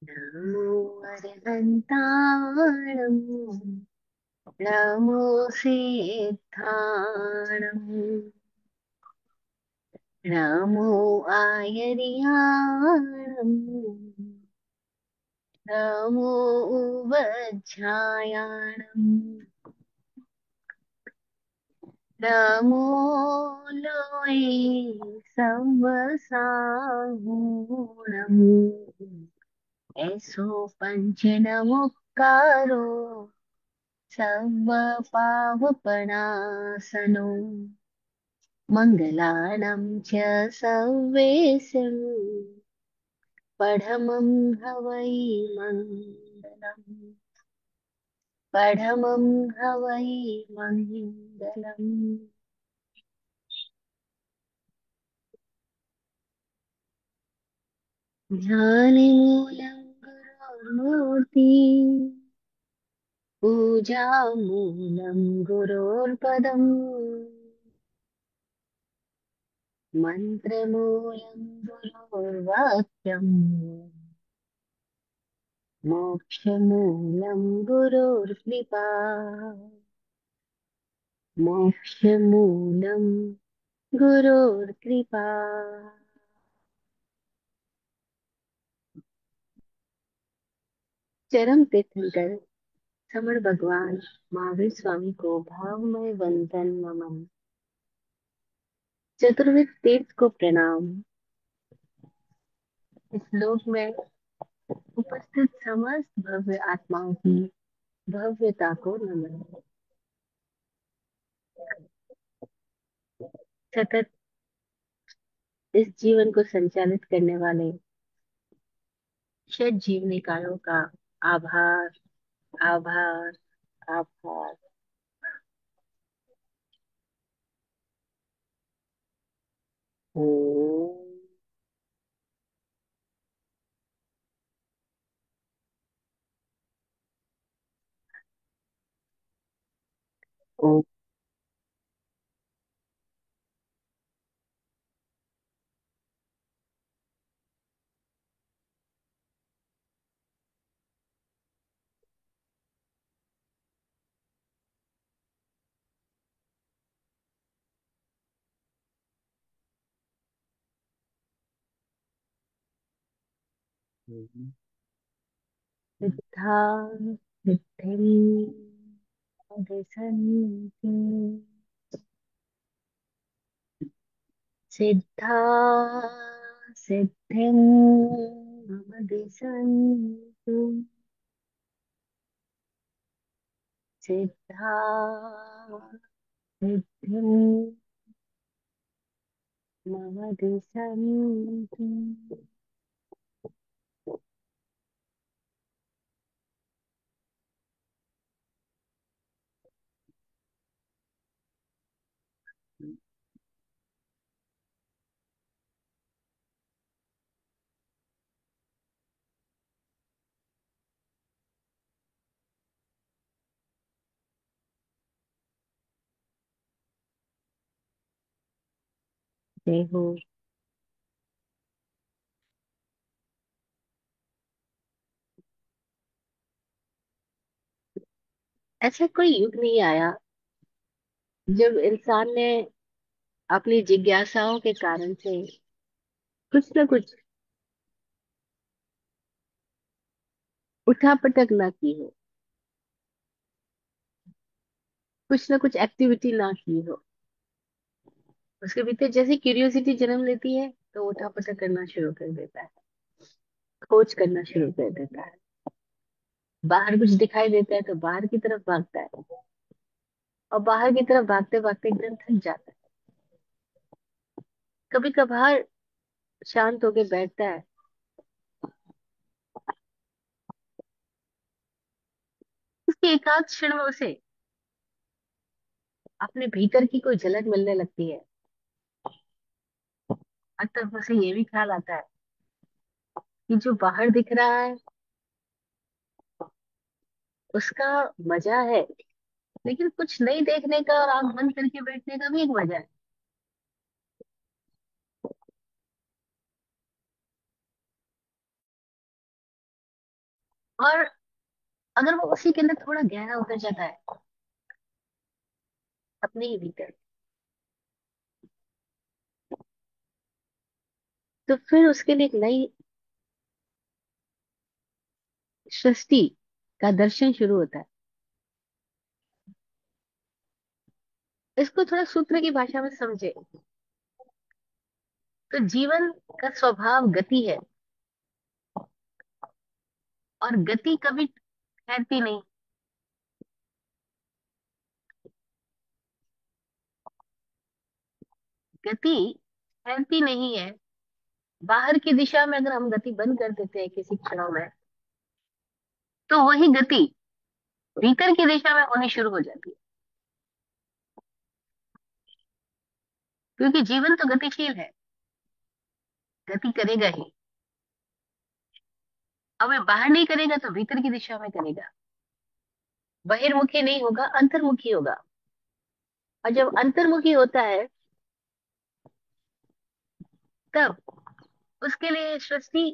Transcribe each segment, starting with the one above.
नमो अरिहन्ताणं नमो सिद्धाणं नमो आयर्याणं नमो वज्झायाणं नमो लोये सवसागुणम् ऐसो पंचनमुक्कारो सर्वपावपणासनो मङ्गलानं च सर्वेशं पठमं हवै मङ्गलम् पठमं हवै मङ्गलम्। ध्यानमूलं गुरोर्मूर्ति पूजामूलं गुरोर्पदम् मन्त्रमूलं गुरोर्वाक्यम् मोक्षमूलं गुरोर्कृपा मोक्षमूलं गुरोर्कृपा। चरम तीर्थंकर समण भगवान महावीर स्वामी को भावमय वंदन नमन। चतुर्विध तीर्थ को प्रणाम। इस श्लोक में उपस्थित समस्त भव्य आत्माओं की भव्यता को नमन। सतत इस जीवन को संचालित करने वाले षट जीव निकायों का आभार आभार आभार। ओम। ओम। सिद्धा सिद्धिं दिशन्ति सिद्धा सिद्धिं मम दिशन्तु सिद्धा सिद्धिं मम दिशन्तु। देखो, ऐसा कोई युग नहीं आया जब इंसान ने अपनी जिज्ञासाओं के कारण से कुछ ना कुछ उठापटक ना की हो, कुछ ना कुछ एक्टिविटी ना की हो। उसके भीतर जैसे क्यूरियोसिटी जन्म लेती है तो उठापटक करना शुरू कर देता है, खोज करना शुरू कर देता है। बाहर कुछ दिखाई देता है तो बाहर की तरफ भागता है, और बाहर की तरफ भागते भागते एकदम थक जाता है। कभी कभार शांत होके बैठता है, उसके एकांत क्षण में उसे अपने भीतर की कोई झलक मिलने लगती है। और तब उसे ये भी ख्याल आता है कि जो बाहर दिख रहा है उसका मजा है, लेकिन कुछ नहीं देखने का और आंख बंद करके बैठने का भी एक मजा है। और अगर वो उसी के अंदर थोड़ा गहरा उतर जाता है, अपने ही भीतर, तो फिर उसके लिए एक नई सृष्टि का दर्शन शुरू होता है। इसको थोड़ा सूत्र की भाषा में समझे, तो जीवन का स्वभाव गति है, और गति कभी ठहरती नहीं। गति ठहरती नहीं है। बाहर की दिशा में अगर हम गति बंद कर देते हैं किसी क्षणों में, तो वही गति भीतर की दिशा में होनी शुरू हो जाती है, क्योंकि जीवन तो गतिशील है, गति करेगा ही। अब ये बाहर नहीं करेगा तो भीतर की दिशा में करेगा, बहिर्मुखी नहीं होगा, अंतर्मुखी होगा। और जब अंतर्मुखी होता है, तब उसके लिए सृष्टि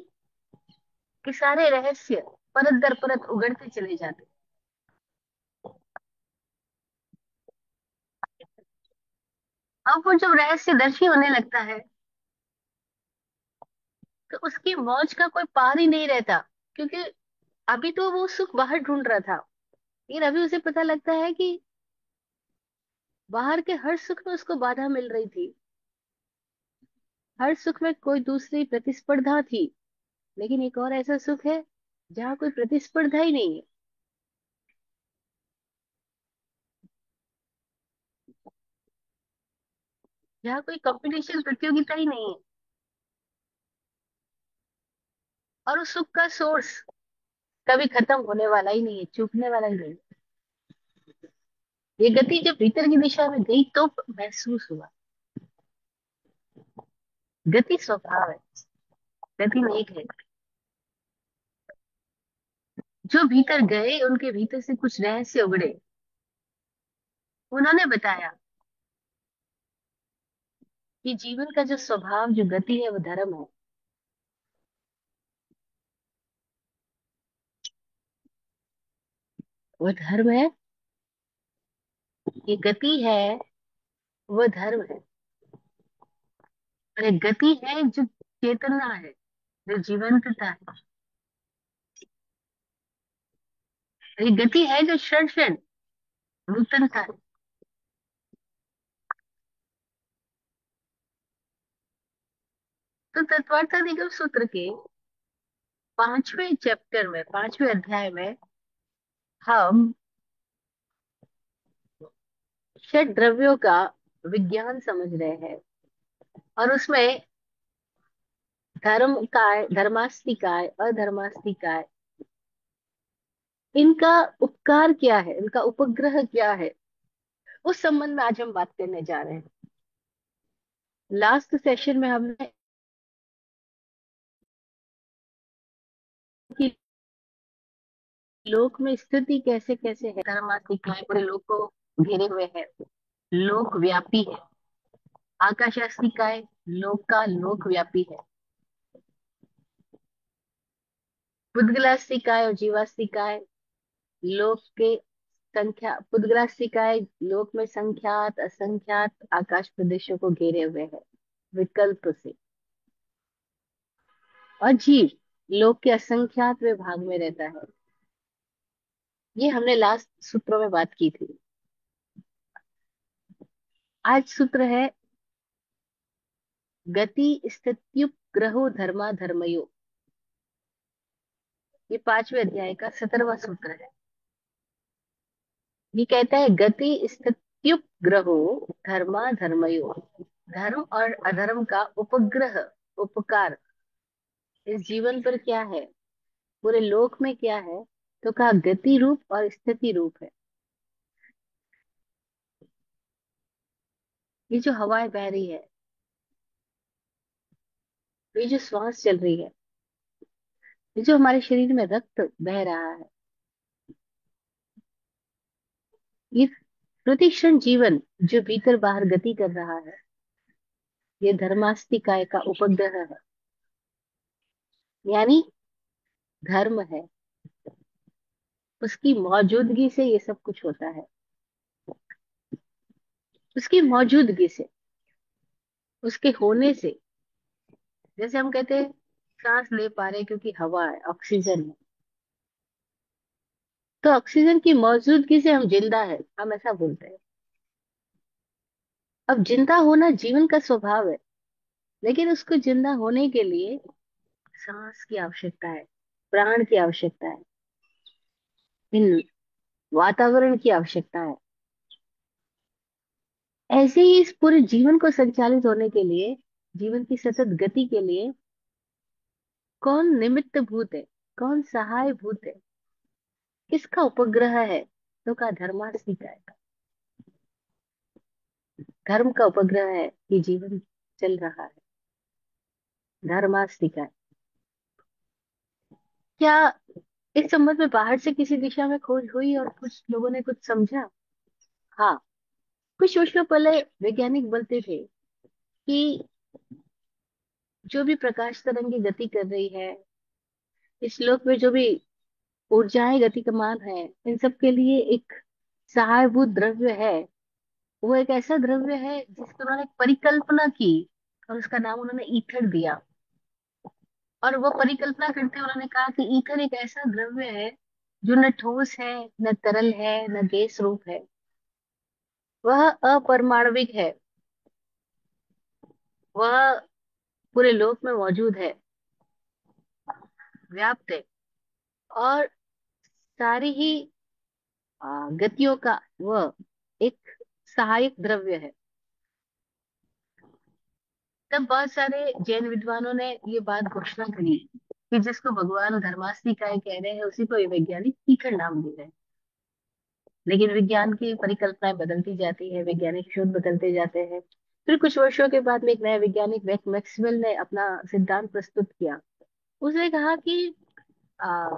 के सारे रहस्य परत दर परत उगड़ते चले जाते। अब वो जब रहस्यदर्शी होने लगता है, तो उसकी मौज का कोई पार ही नहीं रहता, क्योंकि अभी तो वो सुख बाहर ढूंढ रहा था, लेकिन अभी उसे पता लगता है कि बाहर के हर सुख में उसको बाधा मिल रही थी, हर सुख में कोई दूसरी प्रतिस्पर्धा थी। लेकिन एक और ऐसा सुख है जहाँ कोई प्रतिस्पर्धा ही नहीं है, जहाँ कोई कंपटीशन प्रतियोगिता ही नहीं है, और उस सुख का सोर्स कभी खत्म होने वाला ही नहीं है, चूकने वाला ही नहीं। ये गति जब भीतर की दिशा में गई तो महसूस हुआ। गति स्वभाव है, गति नेक है। जो भीतर गए उनके भीतर से कुछ रहस्य उगड़े। उन्होंने बताया कि जीवन का जो स्वभाव, जो गति है, वो धर्म है। वो धर्म है, ये गति है, वो धर्म है। और ये गति है जो चेतना है, जो जीवंतता है। ये गति है जो क्षण क्षण नूतनता है। तो तत्वार्थ निगम सूत्र के 5वें चैप्टर में, 5वें अध्याय में, हम षड द्रव्यों का विज्ञान समझ रहे हैं। और उसमें धर्म काय, धर्मास्तिकाय, अधर्मास्तिकाय, इनका उपकार क्या है, इनका उपग्रह क्या है, उस संबंध में आज हम बात करने जा रहे हैं। लास्ट सेशन में हमने कि लोक में स्थिति कैसे कैसे है, धर्मास्तिकाय पूरे लोक को घेरे हुए है, लोक व्यापी है। आकाशास्तिकाय लोक का लोक व्यापी है। पुद्गलास्तिकाय और जीवास्तिकाय लोक के संख्या, पुद्गलास्तिकाय लोक में संख्यात असंख्यात आकाश प्रदेशों को घेरे हुए है विकल्प से। और जीव लोक के असंख्यात विभाग में रहता है। ये हमने लास्ट सूत्रों में बात की थी। आज सूत्र है गति स्थित्युपग्रहो धर्मा धर्मयो। ये 5वें अध्याय का 17वां सूत्र है। ये कहता है गति स्थित्युपग्रहो धर्मा धर्मयो। धर्म और अधर्म का उपग्रह, उपकार इस जीवन पर क्या है, पूरे लोक में क्या है, तो कहा गति रूप और स्थिति रूप है। ये जो हवाएं बह रही है, ये जो श्वास चल रही है, ये जो हमारे शरीर में रक्त बह रहा है, ये प्रतिक्षण जीवन जो भीतर बाहर गति कर रहा है, ये धर्मास्तिकाय का उपग्रह है, यानी धर्म है। उसकी मौजूदगी से ये सब कुछ होता है। उसकी मौजूदगी से, उसके होने से। जैसे हम कहते हैं सांस ले पा रहे क्योंकि हवा है, ऑक्सीजन है। तो ऑक्सीजन की मौजूदगी से हम जिंदा है, हम ऐसा बोलते हैं। अब जिंदा होना जीवन का स्वभाव है, लेकिन उसको जिंदा होने के लिए सांस की आवश्यकता है, प्राण की आवश्यकता है, इन वातावरण की आवश्यकता है। ऐसे ही इस पूरे जीवन को संचालित होने के लिए, जीवन की सतत गति के लिए कौन निमित्त भूत है, कौन सहाय भूत है, किसका उपग्रह है? तो का धर्मास्तिका है। धर्म का उपग्रह है कि जीवन चल रहा है, धर्मास्तिका है। क्या इस संबंध में बाहर से किसी दिशा में खोज हुई और कुछ लोगों ने कुछ समझा? हाँ। कुछ वर्षों पहले वैज्ञानिक बोलते थे कि जो भी प्रकाश तरंग की गति कर रही है, इस श्लोक में जो भी ऊर्जाएं गतिमान है, इन सब के लिए एक सहायभूत द्रव्य है। वो एक ऐसा द्रव्य है जिसकी उन्होंने एक परिकल्पना की, और उसका नाम उन्होंने ईथर दिया। और वो परिकल्पना करते हुए उन्होंने कहा कि ईथर एक ऐसा द्रव्य है जो न ठोस है, न तरल है, न गैस रूप है। वह अपरमाणविक है। वह पूरे लोक में मौजूद है, व्याप्त है, और सारी ही गतियों का वह एक सहायक द्रव्य है। तब बहुत सारे जैन विद्वानों ने ये बात घोषणा करी कि जिसको भगवान धर्मास्तिकाय कह रहे हैं उसी को ये वैज्ञानिक ईथर नाम दे रहे हैं। लेकिन विज्ञान की परिकल्पनाएं बदलती जाती है, वैज्ञानिक शोध बदलते जाते हैं। फिर कुछ वर्षों के बाद में एक नया वैज्ञानिक मैक्सवेल ने अपना सिद्धांत प्रस्तुत किया। उसने कहा कि आ,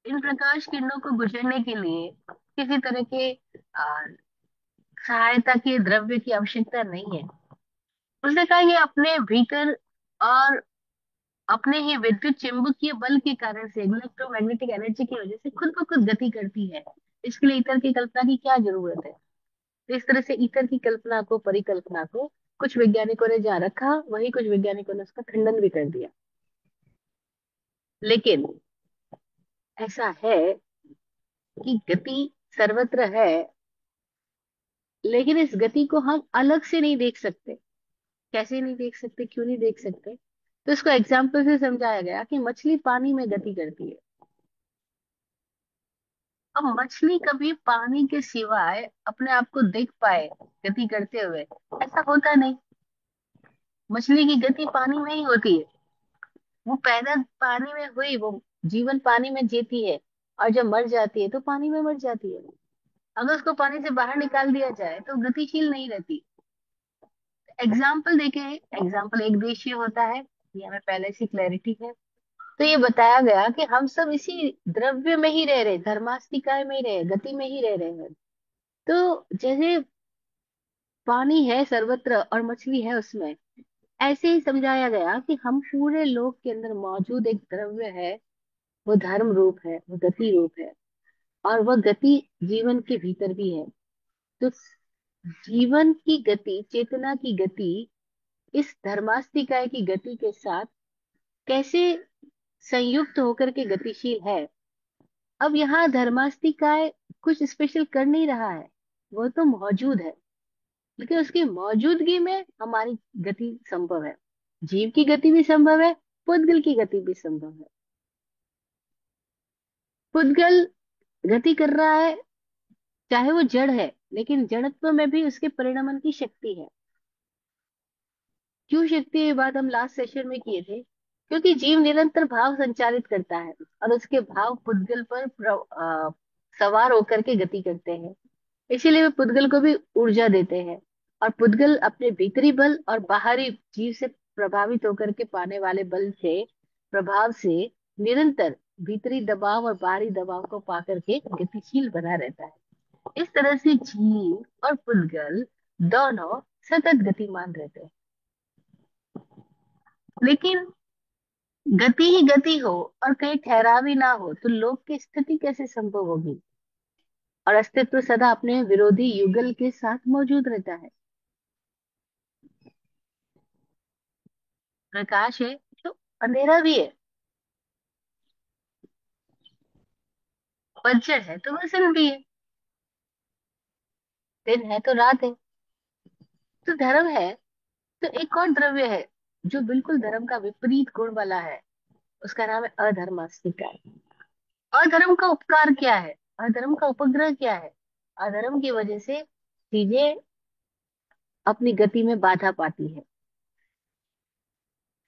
इन प्रकाश किरणों को गुजरने के लिए किसी तरह के आ, सहायता के द्रव्य की आवश्यकता नहीं है। उसने कहा ये अपने भीतर और अपने ही विद्युत चुंबकीय बल के कारण से, इलेक्ट्रोमैग्नेटिक एनर्जी की वजह से खुद ब खुद गति करती है। इसके लिए ईथर की कल्पना की क्या जरूरत है? तो इस तरह से ईथर की कल्पना को, परिकल्पना को कुछ वैज्ञानिकों ने जहाँ रखा, वही कुछ वैज्ञानिकों ने उसका खंडन भी कर दिया। लेकिन ऐसा है कि गति सर्वत्र है, लेकिन इस गति को हम अलग से नहीं देख सकते। कैसे नहीं देख सकते, क्यों नहीं देख सकते? तो इसको एग्जाम्पल से समझाया गया कि मछली पानी में गति करती है। अब मछली कभी पानी के सिवाय अपने आप को देख पाए गति करते हुए, ऐसा होता नहीं। मछली की गति पानी में ही होती है। वो पैदा पानी में हुई, वो जीवन पानी में जीती है, और जब मर जाती है तो पानी में मर जाती है। अगर उसको पानी से बाहर निकाल दिया जाए तो गतिशील नहीं रहती। एग्जाम्पल देखे, एग्जाम्पल एक देशीय होता है, ये हमें पहले से क्लैरिटी है। तो ये बताया गया कि हम सब इसी द्रव्य में ही रह रहे, धर्मास्तिकाय में ही रहे, गति में ही रह रहे हैं। तो जैसे पानी है सर्वत्र और मछली है उसमें, ऐसे ही समझाया गया कि हम पूरे लोक के अंदर मौजूद एक द्रव्य है। वो धर्म रूप है, वो गति रूप है, और वह गति जीवन के भीतर भी है। तो जीवन की गति, चेतना की गति इस धर्मास्तिकाय की गति के साथ कैसे संयुक्त होकर के गतिशील है। अब यहाँ धर्मास्तिकाय कुछ स्पेशल कर नहीं रहा है, वो तो मौजूद है, लेकिन उसकी मौजूदगी में हमारी गति संभव है। जीव की गति भी संभव है, पुद्गल की गति भी संभव है। पुद्गल गति कर रहा है, चाहे वो जड़ है, लेकिन जड़त्व में भी उसके परिणमन की शक्ति है। क्यों शक्ति है, ये बात हम लास्ट सेशन में किए थे। क्योंकि जीव निरंतर भाव संचालित करता है, और उसके भाव पुद्गल पर सवार होकर के गति करते हैं। इसीलिए वे पुद्गल को भी ऊर्जा देते हैं। और पुद्गल अपने भीतरी बल और बाहरी जीव से प्रभावित होकर के पाने वाले बल से, प्रभाव से निरंतर भीतरी दबाव और बाहरी दबाव को पा करके गतिशील बना रहता है। इस तरह से जीव और पुद्गल दोनों सतत गतिमान रहते हैं। लेकिन गति ही गति हो और कहीं ठहराव ही ना हो तो लोक की स्थिति कैसे संभव होगी। और अस्तित्व सदा अपने विरोधी युगल के साथ मौजूद रहता है। प्रकाश है तो अंधेरा भी है, पतझड़ है तो वसंत भी है, दिन है तो रात है। तो धर्म है तो एक और द्रव्य है जो बिल्कुल धर्म का विपरीत गुण वाला है। उसका नाम है अधर्मास्तिक। अधर्म का उपकार क्या है, अधर्म का उपग्रह क्या है। अधर्म की वजह से चीजें अपनी गति में बाधा पाती है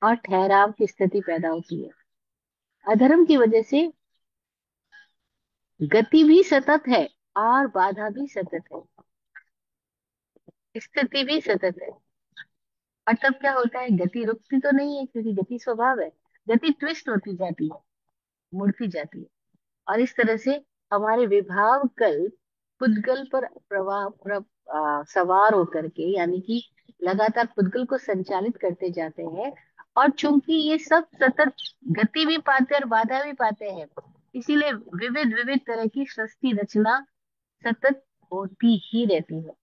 और ठहराव की स्थिति पैदा होती है। अधर्म की वजह से गति भी सतत है और बाधा भी सतत है, स्थिति भी सतत है। और तब क्या होता है, गति रुकती तो नहीं है क्योंकि गति स्वभाव है। गति ट्विस्ट होती जाती है, मुड़ती जाती है। और इस तरह से हमारे विभाव कल पुद्गल पर सवार होकर के, यानी कि लगातार पुद्गल को संचालित करते जाते हैं। और चूंकि ये सब सतत गति भी पाते हैं और बाधा भी पाते हैं, इसीलिए विविध विविध तरह की सृष्टि रचना सतत होती ही रहती है।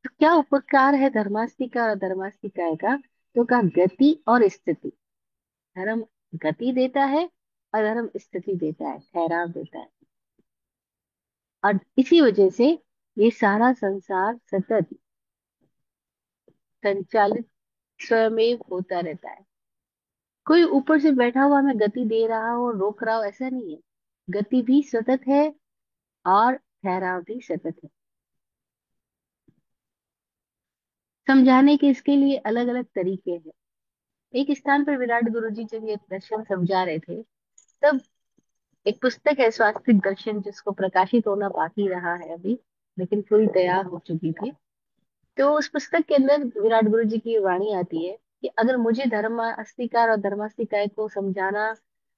तो क्या उपकार है धर्मास्तिका और अधर्मास्तिकाय का। तो कहा गति और स्थिति। धर्म गति देता है और धर्म स्थिति देता है, ठहराव देता है। और इसी वजह से ये सारा संसार सतत संचालित स्वयमेव होता रहता है। कोई ऊपर से बैठा हुआ हमें गति दे रहा हो, रोक रहा हो, ऐसा नहीं है। गति भी सतत है और ठहराव भी सतत है। समझाने के इसके लिए अलग अलग तरीके हैं। एक स्थान पर विराट गुरु जी जब ये दर्शन समझा रहे थे, तब एक पुस्तक है स्वास्तिक दर्शन, जिसको प्रकाशित होना बाकी रहा है अभी, लेकिन पूरी तैयार हो चुकी थी। तो उस पुस्तक के अंदर विराट गुरु जी की वाणी आती है कि अगर मुझे धर्म अस्तिकार और धर्मास्तिकाय को समझाना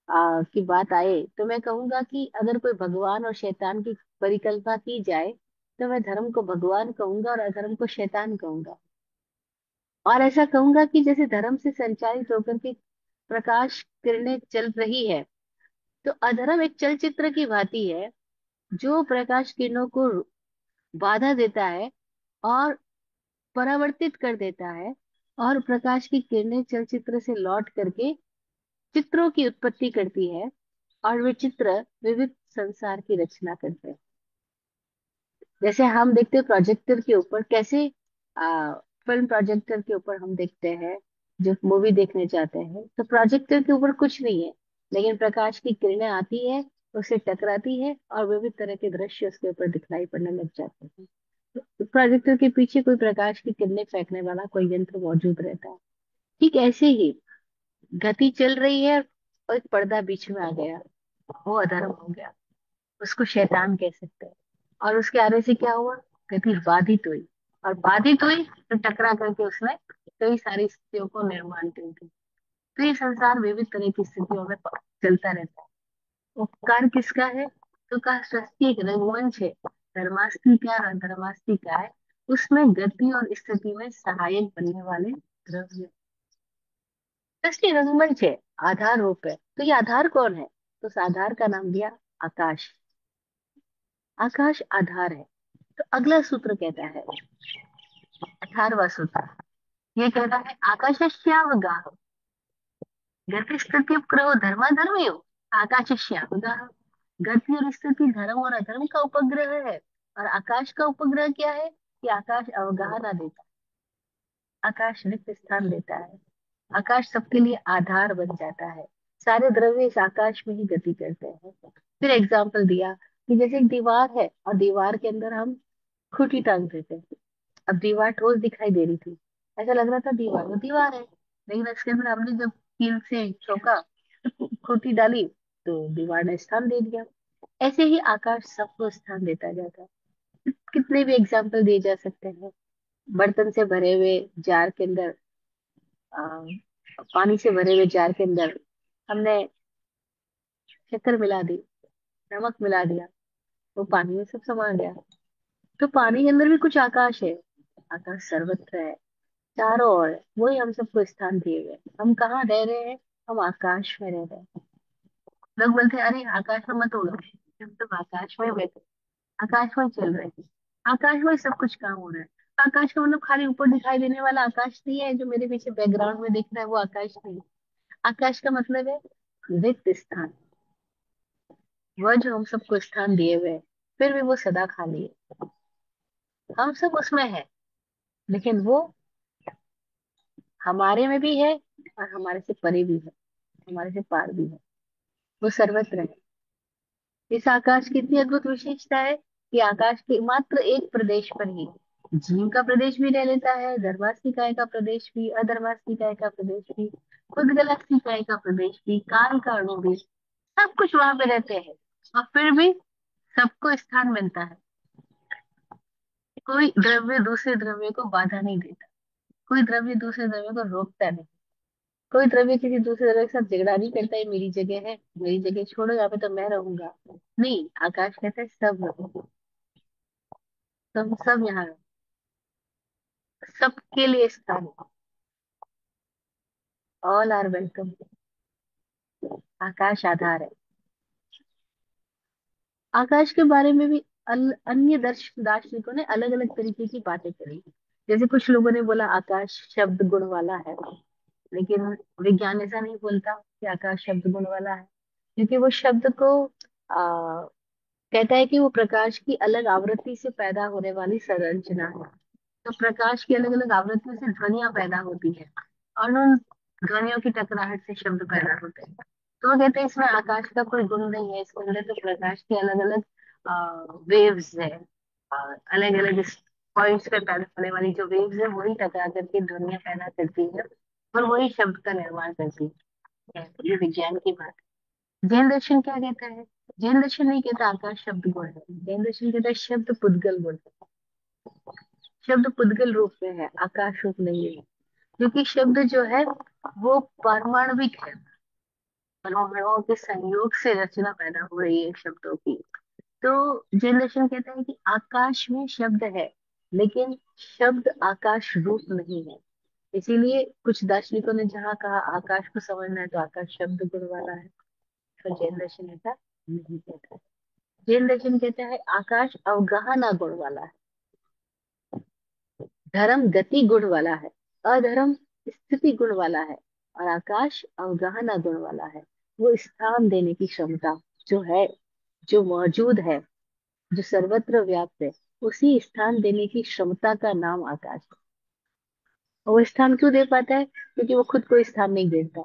की बात आए, तो मैं कहूंगा कि अगर कोई भगवान और शैतान की परिकल्पना की जाए, तो मैं धर्म को भगवान कहूंगा और अधर्म को शैतान कहूंगा। और ऐसा कहूंगा कि जैसे धर्म से संचालित होकर के प्रकाश किरणें चल रही है, तो अधर्म एक चलचित्र की भांति है जो प्रकाश किरणों को बाधा देता है और परावर्तित कर देता है। और प्रकाश की किरणें चलचित्र से लौट करके चित्रों की उत्पत्ति करती है और वे चित्र विविध संसार की रचना करते हैं। जैसे हम देखते हैं प्रोजेक्टर के ऊपर कैसे फिल्म प्रोजेक्टर के ऊपर हम देखते हैं, जो मूवी देखने जाते हैं तो प्रोजेक्टर के ऊपर कुछ नहीं है, लेकिन प्रकाश की किरणें आती है, उससे टकराती है और विविध तरह के दृश्य उसके ऊपर दिखलाई पड़ने लग जाते हैं। तो प्रोजेक्टर के पीछे कोई प्रकाश की किरणें फेंकने वाला कोई यंत्र मौजूद रहता है। ठीक ऐसे ही गति चल रही है और एक पर्दा बीच में आ गया, वो अधर्म हो गया, उसको शैतान कह सकते हैं। और उसके आने से क्या हुआ, गति बाधित हुई, और बाधित हुई तो टकरा करके उसने कई सारी स्थितियों को निर्माण कर दी। तो ये संसार विविध तरह की स्थितियों में चलता रहता है। उपकार किसका है, तो कहा सृष्टि एक रंगमंच है, धर्मास्तिका और अधर्मास्तिका है, उसमें गति और स्थिति में सहायक बनने वाले द्रव्य। सृष्टि रंगमंच है, आधार रूप है। तो ये आधार कौन है, तो उस आधार का नाम दिया आकाश। आकाश आधार है। तो अगला सूत्र कहता है, 18वां सूत्र, ये कहता है आकाशस्यावगाह गति स्थिति उपग्रहो धर्माधर्मयो आकाशस्यावगाह। गति और स्थिति धर्म और अधर्म का उपग्रह है। और आकाश का उपग्रह क्या है, कि आकाश अवगाह ना देता, आकाश रिक्त स्थान देता है। आकाश सबके लिए आधार बन जाता है। सारे द्रव्य इस आकाश में ही गति करते हैं। फिर एग्जाम्पल दिया कि जैसे एक दीवार है और दीवार के अंदर हम खूंटी टांग देते हैं। अब दीवार ठोस दिखाई दे रही थी, ऐसा लग रहा था दीवार वो दीवार है, लेकिन इसके अंदर हमने जब कील से ठोका, खूंटी डाली, तो दीवार ने स्थान दे दिया। ऐसे ही आकाश सबको स्थान देता जाता है। कितने भी एग्जाम्पल दिए जा सकते हैं। बर्तन से भरे हुए जार के अंदर, आ, पानी से भरे हुए जार के अंदर हमने शक्कर मिला दी, नमक मिला दिया, वो पानी में सब समा गया। तो पानी के अंदर भी कुछ आकाश है। आकाश सर्वत्र है, चारों ओर है, वही हम सबको स्थान दिए हुए हैं। हम कहाँ रह रहे हैं? हम आकाश में रह रहे हैं। लोग बोलते हैं अरे आकाश में मत उड़ो, हम सब आकाश में बैठे, आकाश में चल रहे हैं, आकाश में सब कुछ काम हो रहा है। आकाश का मतलब खाली ऊपर दिखाई देने वाला आकाश नहीं है, जो मेरे पीछे बैकग्राउंड में दिख रहा है वो आकाश नहीं है। आकाश का मतलब है रिक्त स्थान, वह जो हम सबको स्थान दिए हुए हैं, फिर भी वो सदा खाली है। हम सब उसमें है, लेकिन वो हमारे में भी है और हमारे से परे भी है, हमारे से पार भी है। वो सर्वत्र है। इस आकाश की इतनी अद्भुत विशेषता है कि आकाश के मात्र एक प्रदेश पर ही जीव का प्रदेश भी रह लेता है, धर्मास्तिकाय का प्रदेश भी, अधर्मास्तिकाय का प्रदेश भी, खुदगलास्तिकाय का प्रदेश भी, काल का अणु भी, सब कुछ वहां पे रहते हैं। और फिर भी सबको स्थान मिलता है। कोई द्रव्य दूसरे द्रव्य को बाधा नहीं देता, कोई द्रव्य दूसरे द्रव्य को रोकता नहीं, कोई द्रव्य किसी दूसरे द्रव्य के साथ झगड़ा नहीं करता है, मेरी जगह है, मेरी जगह छोड़ो, यहाँ पे तो मैं रहूंगा। नहीं, आकाश कहता है सब रहो, तुम सब यहाँ रहो, सबके लिए स्थान है। All are welcome. आकाश आधार है। आकाश के बारे में भी अन्य दार्शनिकों ने अलग अलग तरीके की बातें करी। जैसे कुछ लोगों ने बोला आकाश शब्द गुण वाला है, लेकिन विज्ञान ऐसा नहीं बोलता कि आकाश शब्द गुण वाला है, क्योंकि वो शब्द को कहता है कि वो प्रकाश की अलग आवृत्ति से पैदा होने वाली संरचना है। तो प्रकाश की अलग अलग आवृत्तियों से ध्वनियां पैदा होती है, और उन ध्वनियों की टकराहट से शब्द पैदा होते हैं। तो वो कहते हैं इसमें आकाश का कोई गुण नहीं है, इसके अंदर तो प्रकाश के अलग अलग वेव्स है, अलग अलग पॉइंट्स पे पैदा होने वाली जो वेव्स है वही टकरा करके ध्वनियां पैदा करती है, और वही शब्द का निर्माण करती है। ये विज्ञान की बात है। जैन दर्शन क्या कहता है? जैन दर्शन नहीं कहता आकाश शब्द गुण है, जैन दर्शन कहता है शब्द पुद्गल गुण है। शब्द पुद्गल रूप में है, आकाश रूप नहीं है, क्योंकि शब्द जो है वो पारमाणविक है। परमाणुओं के संयोग से रचना पैदा हो रही है शब्दों की। तो जैन दर्शन कहता है कि आकाश में शब्द है, लेकिन शब्द आकाश रूप नहीं है। इसीलिए कुछ दार्शनिकों ने जहाँ कहा आकाश को समझना है तो आकाश शब्द गुण वाला है, तो जैन दर्शन ऐसा नहीं कहता है। जैन दर्शन कहता है आकाश अवगाहना गुण वाला है, धर्म गति गुण वाला है, अधर्म स्थिति गुण वाला है, और आकाश अवगाहना गुण वाला है। वो स्थान देने की क्षमता जो है, जो मौजूद है, जो सर्वत्र व्याप्त है, उसी स्थान देने की क्षमता का नाम आकाश है। और वो स्थान क्यों दे पाता है? क्योंकि वो खुद कोई स्थान नहीं देता।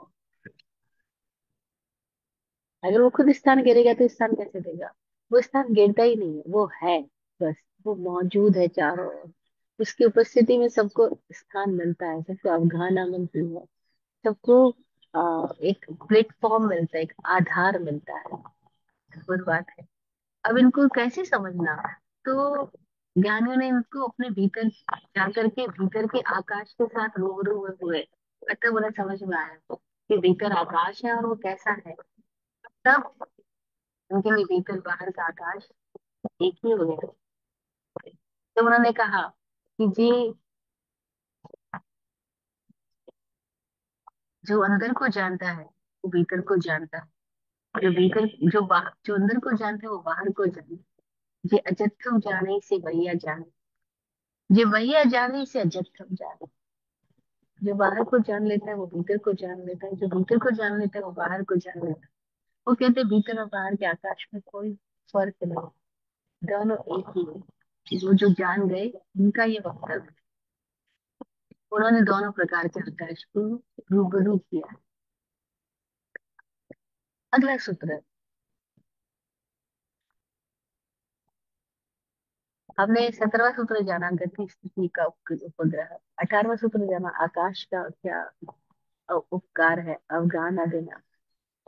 अगर वो खुद स्थान गिरेगा तो स्थान कैसे देगा? वो स्थान गिरता ही नहीं है, वो है, बस वो मौजूद है चारों ओर। उसकी उपस्थिति में सबको स्थान मिलता है, सबको अवगाहना मिलती है, सबको एक प्लेटफॉर्म मिलता है, एक आधार मिलता है। वो बात है। अब इनको कैसे समझना? तो ज्ञानियों ने इनको अपने भीतर जाकर के भीतर के आकाश के साथ रूबरू हुए, तब उन्हें समझ में आया कि भीतर आकाश है और वो कैसा है। तब उनके लिए भीतर बाहर का आकाश एक ही हो गया। तो उन्होंने कहा कि जी, जो अंदर को जानता है वो भीतर को जानता है, जो भीतर जो बाहर जो अंदर को जानता है वो बाहर को जानता है। जे अजत्थम जाने से वैया जाने, जे वैया जाने से अजत्थम जाने। जो बाहर को जान लेता है वो भीतर को जान लेता है, जो भीतर को जान लेता है वो बाहर को जान लेता है। वो कहते हैं भीतर और बाहर के आकाश में कोई फर्क नहीं, दोनों एक ही है। वो जो जान गए उनका ये वक्तव्य है। उन्होंने दोनों प्रकार के आकाश को रूबरू किया। अगला सूत्र, हमने 17वां सूत्र जाना गति स्थिति का उपग्रह, 18वां सूत्र जाना आकाश का क्या उपकार है, अवगाहना देना।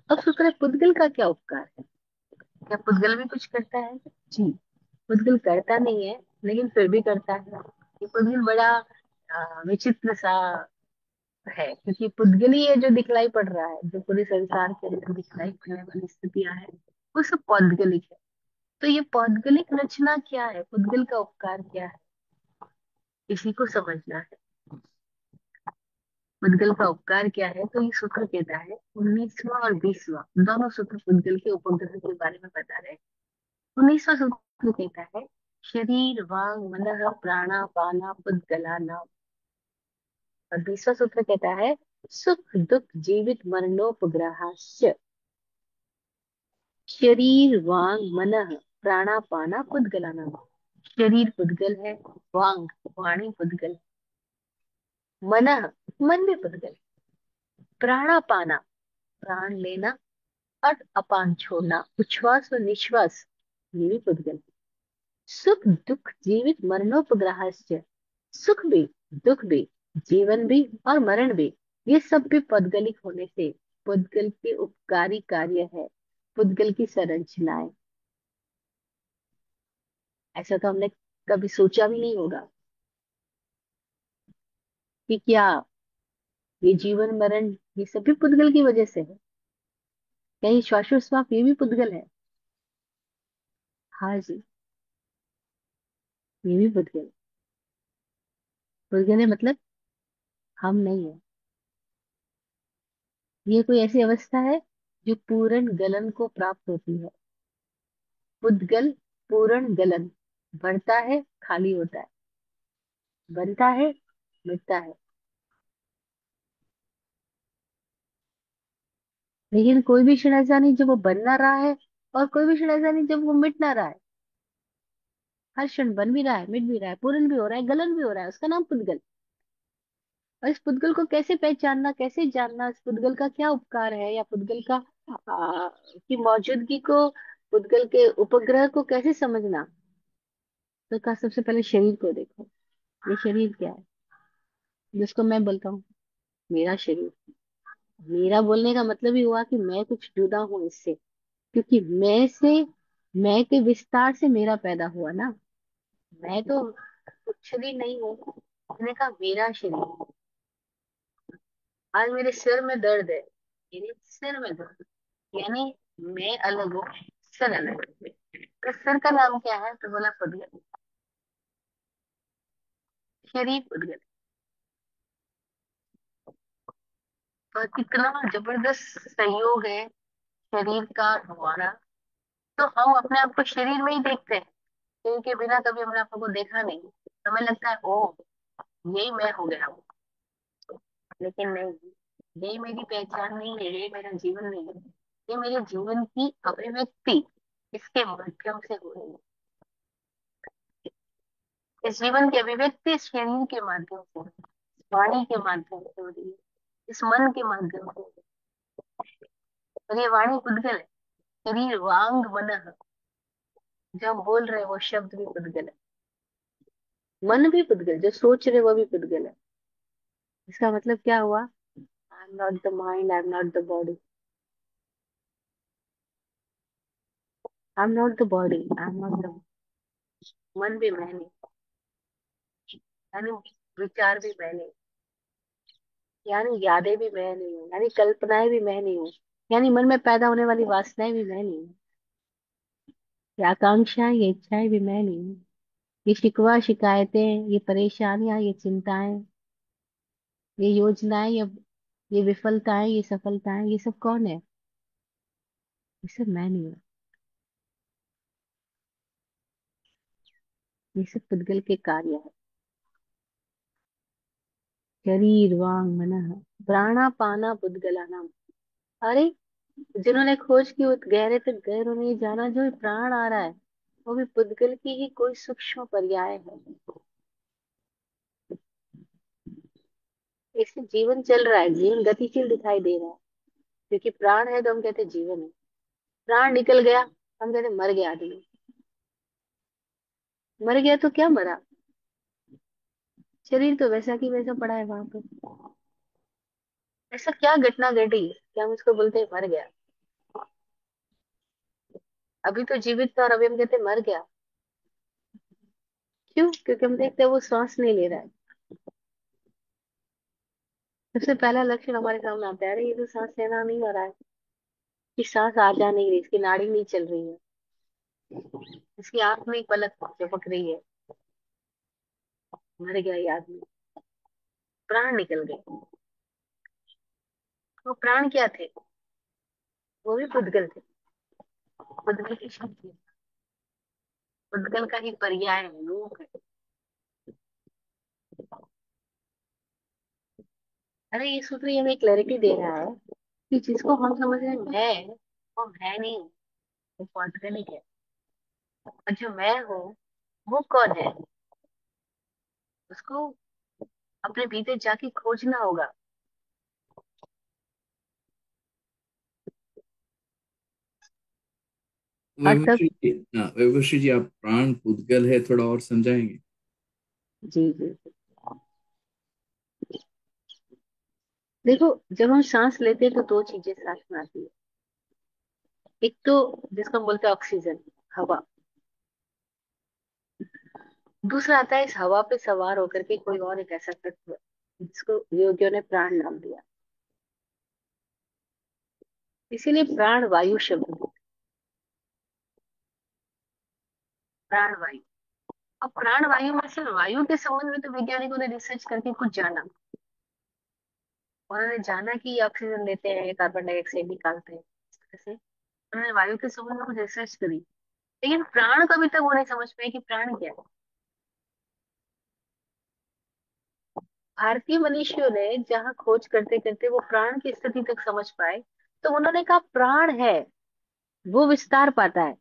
अब सूत्र है पुद्गल का क्या उपकार है? क्या पुद्गल भी कुछ करता है? जी, पुद्गल करता नहीं है, लेकिन फिर भी करता है। ये पुद्गल बड़ा विचित्र सा है, क्योंकि पुद्गल ही है जो दिखलाई पड़ रहा है, जो पूरे संसार के अंदर दिखलाई पड़ने वाली स्थितियां हैं, वो सब पौद्गलिक है। तो ये पौद्गलिक रचना क्या है, पुद्गल का उपकार क्या है, इसी को समझना है। पुद्गल का उपकार क्या है, तो ये सूत्र कहता है, 19वां और 20वां दोनों सूत्र पुद्गल के उपग्रह के बारे में बता रहे हैं। 19वां सूत्र कहता है, शरीर वांग मनः प्राणा पाना पुद्गला नाम। और 20वां सूत्र कहता है, सुख दुख जीवित मरणोपग्रहाश्च। शरीर वांग मनः प्राणापाना पुद्गला नाम। शरीर पुद्गल है, वांग वाणी पुद्गल, मनः मन भी पुद्गल, प्राणापाना प्राण लेना और अपान छोड़ना, उच्छ्वास और निश्वास, ये भी पुद्गल। सुख दुख जीवित मरणोपग्रहाश्च। सुख भी, दुख भी, जीवन भी और मरण भी, ये सब भी पुद्गलिक होने से पुद्गल के उपकारी कार्य है, पुद्गल की संरचनाएं। ऐसा तो हमने कभी सोचा भी नहीं होगा कि क्या ये जीवन मरण ये सब भी पुद्गल की वजह से है। क्या ये श्वासोच्छ्वास ये भी पुद्गल है? हाँ जी, ये भी पुद्गल है। पुद्गल है मतलब हम नहीं है। ये कोई ऐसी अवस्था है जो पूर्ण गलन को प्राप्त होती है। पुद्गल पूर्ण गलन, बढ़ता है खाली होता है, बनता है मिटता है। लेकिन कोई भी क्षण ऐसा नहीं जब वो बन ना रहा है, और कोई भी क्षण ऐसा नहीं जब वो मिट ना रहा है। हर क्षण बन भी रहा है, मिट भी रहा है, पूर्ण भी हो रहा है, गलन भी हो रहा है, उसका नाम पुद्गल। और इस पुद्गल को कैसे पहचानना, कैसे जानना, इस पुद्गल का क्या उपकार है, या पुद्गल का की मौजूदगी को, पुद्गल के उपग्रह को कैसे समझना। तो का सबसे पहले शरीर को देखो। ये शरीर क्या है, जिसको मैं बोलता हूँ मेरा शरीर। मेरा बोलने का मतलब ही हुआ कि मैं कुछ जुदा हूं इससे, क्योंकि मैं से, मैं के विस्तार से मेरा पैदा हुआ ना। मैं तो कुछ भी नहीं हूँ। मैंने कहा मेरा शरीर। आज मेरे सिर में दर्द है, मेरे सिर में दर्द, यानी मैं अलग हूँ, सिर अलग है। तो सिर का नाम क्या है, तो बोला पुद्गल। शरीर पुद्गल। तो कितना जबरदस्त संयोग है शरीर का हमारा। तो हम अपने आप को शरीर में ही देखते हैं, शरीर के बिना कभी हमने अपने को देखा नहीं। हमें लगता है ओ यही मैं हो गया हूँ। लेकिन नहीं, ये मेरी पहचान नहीं है, ये मेरा जीवन नहीं है। ये मेरे जीवन की अभिव्यक्ति इसके माध्यम से हो रही है। इस जीवन की अभिव्यक्ति इस शरीर के माध्यम से, इस वाणी के माध्यम से हो रही है, इस मन के माध्यम से हो रही है। और ये वाणी पुद्गल है। शरीर वांग मन, जो हम बोल रहे हैं वो शब्द भी पुद्गल है। मन भी पुद्गल, जो सोच रहे वो भी पुद्गल है। इसका मतलब क्या हुआ, आई am not the mind, I am not the body. I am not the body, I am not the, मन भी मैं नहीं, यानी विचार भी मैं नहीं, यानी यादें भी मैं नहीं हूँ, यानी कल्पनाएं भी मैं नहीं हूँ, यानी मन में पैदा होने वाली वासनाएं भी मैं नहीं हूँ, ये आकांक्षाएं ये इच्छाएं भी मैं नहीं हूँ, ये शिकवा शिकायतें ये परेशानियां ये चिंताएं ये योजनाएं ये विफलताएं ये सफलताएं, ये सब कौन है? ये सब मैं नहीं हूँ। ये सब पुद्गल के कार्य है। शरीर वांग मनः प्राणा पाना पुद्गला नाम। अरे, जिन्होंने खोज की उस गहरे तक गए, उन्होंने ये जाना जो ये प्राण आ रहा है वो भी पुद्गल की ही कोई सूक्ष्म पर्याय है। इससे जीवन चल रहा है, जीवन गतिशील दिखाई दे रहा है। क्योंकि प्राण है तो हम कहते हैं जीवन है, प्राण निकल गया हम कहते हैं मर गया आदमी। मर गया तो क्या मरा, शरीर तो वैसा की वैसा पड़ा है वहां पे। ऐसा क्या घटना घटी कि हम इसको बोलते हैं मर गया। अभी तो जीवित था और अभी हम कहते हैं मर गया। क्यों? क्योंकि हम देखते हैं वो सांस नहीं ले रहा है। सबसे पहला लक्षण हमारे सामने आता है, अरे ये तो सांस लेना नहीं हो रहा है, कि सांस आ जा नहीं रही, इसकी नाड़ी नहीं चल रही है, इसकी आंख में एक पलक झपक रही है। मर गया ये आदमी, प्राण निकल गए। वो प्राण क्या थे? वो भी पुद्गल थे। पुद्गल की शक्ति, पुद्गल का ही पर्याय है, रूप है। अरे ये सूत्र ये हमें क्लैरिटी दे रहा है कि जिसको हम समझ रहे हैं मैं, वो है नहीं, वो पौद्गलिक है। और जो मैं हूँ, वो कौन है? उसको अपने भीतर जाके खोजना होगा। और तब, वैभवश्री जी, हाँ वैभवश्री जी, आप प्राण पुद्गल है थोड़ा और समझाएंगे? जी जी जी। देखो, जब हम सांस लेते हैं तो दो चीजें साथ में आती है। एक तो जिसको हम बोलते हैं ऑक्सीजन, हवा। दूसरा आता है इस हवा पे सवार होकर के कोई और एक ऐसा तत्व जिसको योगियों ने प्राण नाम दिया। इसीलिए प्राण वायु शब्द, प्राण वायु। अब प्राण वायु में से वायु के संबंध में तो वैज्ञानिकों ने रिसर्च करके कुछ जाना। उन्होंने जाना कि ये ऑक्सीजन लेते हैं, कार्बन डाइऑक्साइड निकालते हैं, इस तरह से उन्होंने वायु के संबंध में कुछ रिसर्च करी। लेकिन प्राण को अभी तक वो नहीं समझ पाए कि प्राण क्या है। भारतीय मनुष्यों ने जहाँ खोज करते करते वो प्राण की स्थिति तक समझ पाए, तो उन्होंने कहा प्राण है, वो विस्तार पाता है,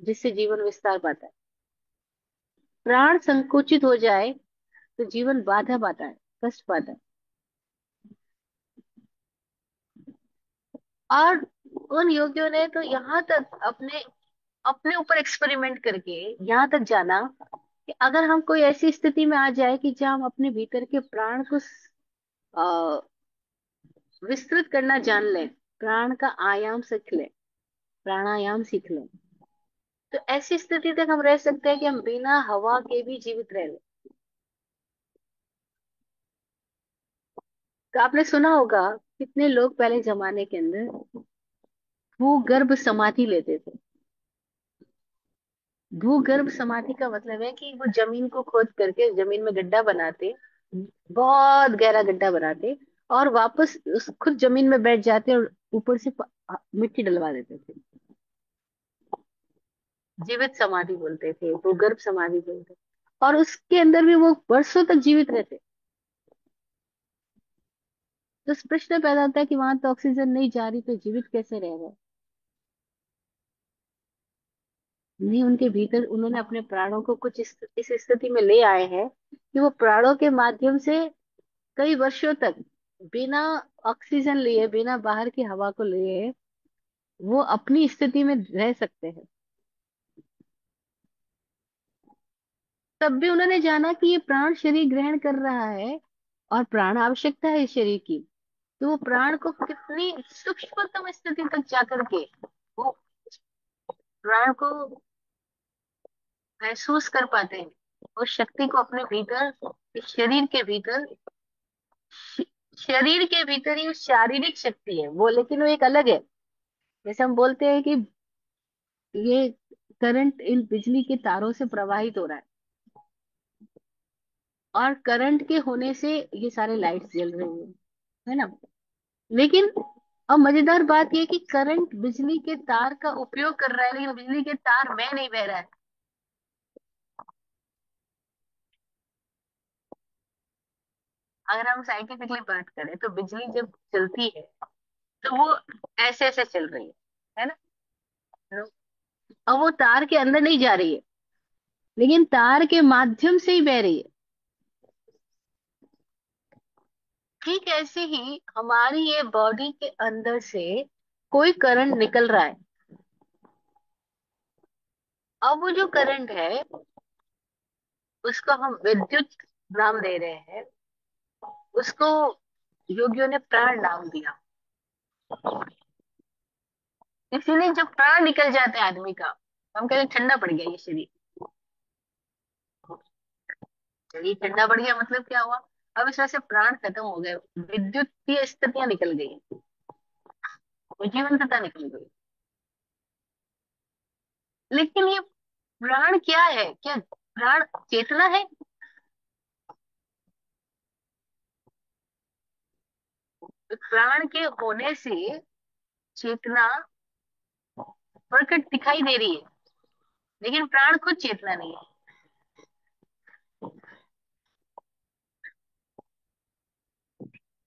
जिससे जीवन विस्तार पाता है। प्राण संकुचित हो जाए तो जीवन बाधा पाता है, कष्ट पाता है। और उन योगियों ने तो यहाँ तक अपने अपने ऊपर एक्सपेरिमेंट करके यहाँ तक जाना कि अगर हम कोई ऐसी स्थिति में आ जाए कि जहाँ हम अपने भीतर के प्राण को विस्तृत करना जान लें, प्राण का आयाम सीख लें, प्राणायाम सीख लें, तो ऐसी स्थिति तक हम रह सकते हैं कि हम बिना हवा के भी जीवित रह लें। तो आपने सुना होगा कितने लोग पहले जमाने के अंदर भूगर्भ समाधि लेते थे। भूगर्भ समाधि का मतलब है कि वो जमीन को खोद करके जमीन में गड्ढा बनाते, बहुत गहरा गड्ढा बनाते, और वापस खुद जमीन में बैठ जाते और ऊपर से मिट्टी डलवा देते थे। जीवित समाधि बोलते थे, भूगर्भ समाधि बोलते थे। और उसके अंदर भी वो वर्षों तक जीवित रहते। तो इस प्रश्न पैदा होता है कि वहां तो ऑक्सीजन नहीं जा रही, तो जीवित कैसे रह रहे? नहीं, उनके भीतर उन्होंने अपने प्राणों को कुछ इस स्थिति में ले आए हैं कि वो प्राणों के माध्यम से कई वर्षों तक बिना ऑक्सीजन लिए, बिना बाहर की हवा को लिए, वो अपनी स्थिति में रह सकते हैं। तब भी उन्होंने जाना कि ये प्राण शरीर ग्रहण कर रहा है और प्राण आवश्यकता है इस शरीर की। तो वो प्राण को कितनी सूक्ष्मतम स्थिति तक जाकर के वो प्राण को महसूस कर पाते हैं, उस शक्ति को अपने भीतर, इस शरीर के भीतर, श- शरीर के भीतर ही शारीरिक शक्ति है वो, लेकिन वो एक अलग है। जैसे हम बोलते हैं कि ये करंट इन बिजली के तारों से प्रवाहित हो रहा है, और करंट के होने से ये सारे लाइट्स जल रही है ना। लेकिन अब मजेदार बात यह कि करंट बिजली के तार का उपयोग कर रहा है, लेकिन बिजली के तार में नहीं बह रहा है। अगर हम साइंटिफिकली बात करें तो बिजली जब चलती है तो वो ऐसे ऐसे चल रही है ना। अब वो तार के अंदर नहीं जा रही है, लेकिन तार के माध्यम से ही बह रही है। ठीक ऐसे ही हमारी ये बॉडी के अंदर से कोई करंट निकल रहा है। अब वो जो करंट है उसको हम विद्युत नाम दे रहे हैं। उसको योगियों ने प्राण नाम दिया। इसीलिए जब प्राण निकल जाते हैं आदमी का, तो हम कहते हैं ठंडा पड़ गया ये शरीर। शरीर ठंडा पड़ गया मतलब क्या हुआ? अब इस वजह से प्राण खत्म हो गए, विद्युत की स्थितियां निकल गई, वो जीवंतता निकल गई। लेकिन ये प्राण क्या है? क्या प्राण चेतना है? प्राण के होने से चेतना प्रकट दिखाई दे रही है, लेकिन प्राण खुद चेतना नहीं है।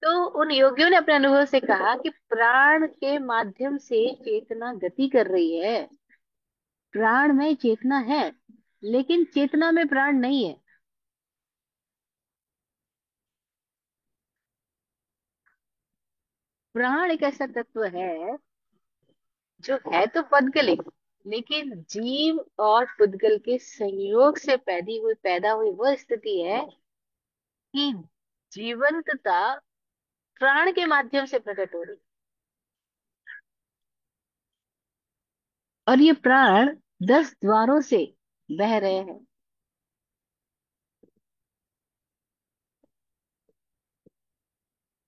तो उन योगियों ने अपने अनुभव से कहा कि प्राण के माध्यम से चेतना गति कर रही है। प्राण में चेतना है, लेकिन चेतना में प्राण नहीं है। प्राण एक ऐसा तत्व है जो है तो पदगलिक, लेकिन जीव और पुद्गल के संयोग से पैदा हुई वह स्थिति है कि जीवंतता प्राण के माध्यम से प्रकट हो रही है। और ये प्राण 10 द्वारों से बह रहे हैं।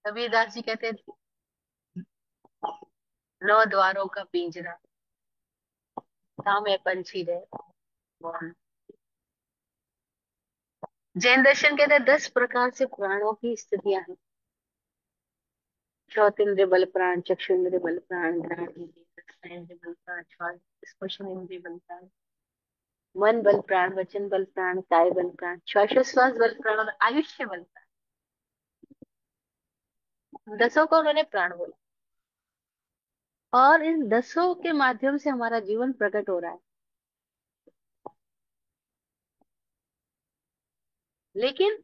कबीरदास जी कहते हैं, 9 द्वारों का पिंजरा, तामे पंछी रहे। जैन दर्शन कहते हैं 10 प्रकार से प्राणों की स्थितियां हैं। श्रोतेंद्रिय बल प्राण, चक्षुंद्रिय बल प्राण, घ्राण इंद्रिय, रसनेंद्रिय बल प्राण, श्वास स्पर्श इंद्रिय बल प्राण, मन बल प्राण, वचन बल प्राण, काय बल प्राण, श्वासोश्वास बल प्राण और आयुष्य बल प्राण, 10 को उन्होंने प्राण बोला। और इन 10 के माध्यम से हमारा जीवन प्रकट हो रहा है, लेकिन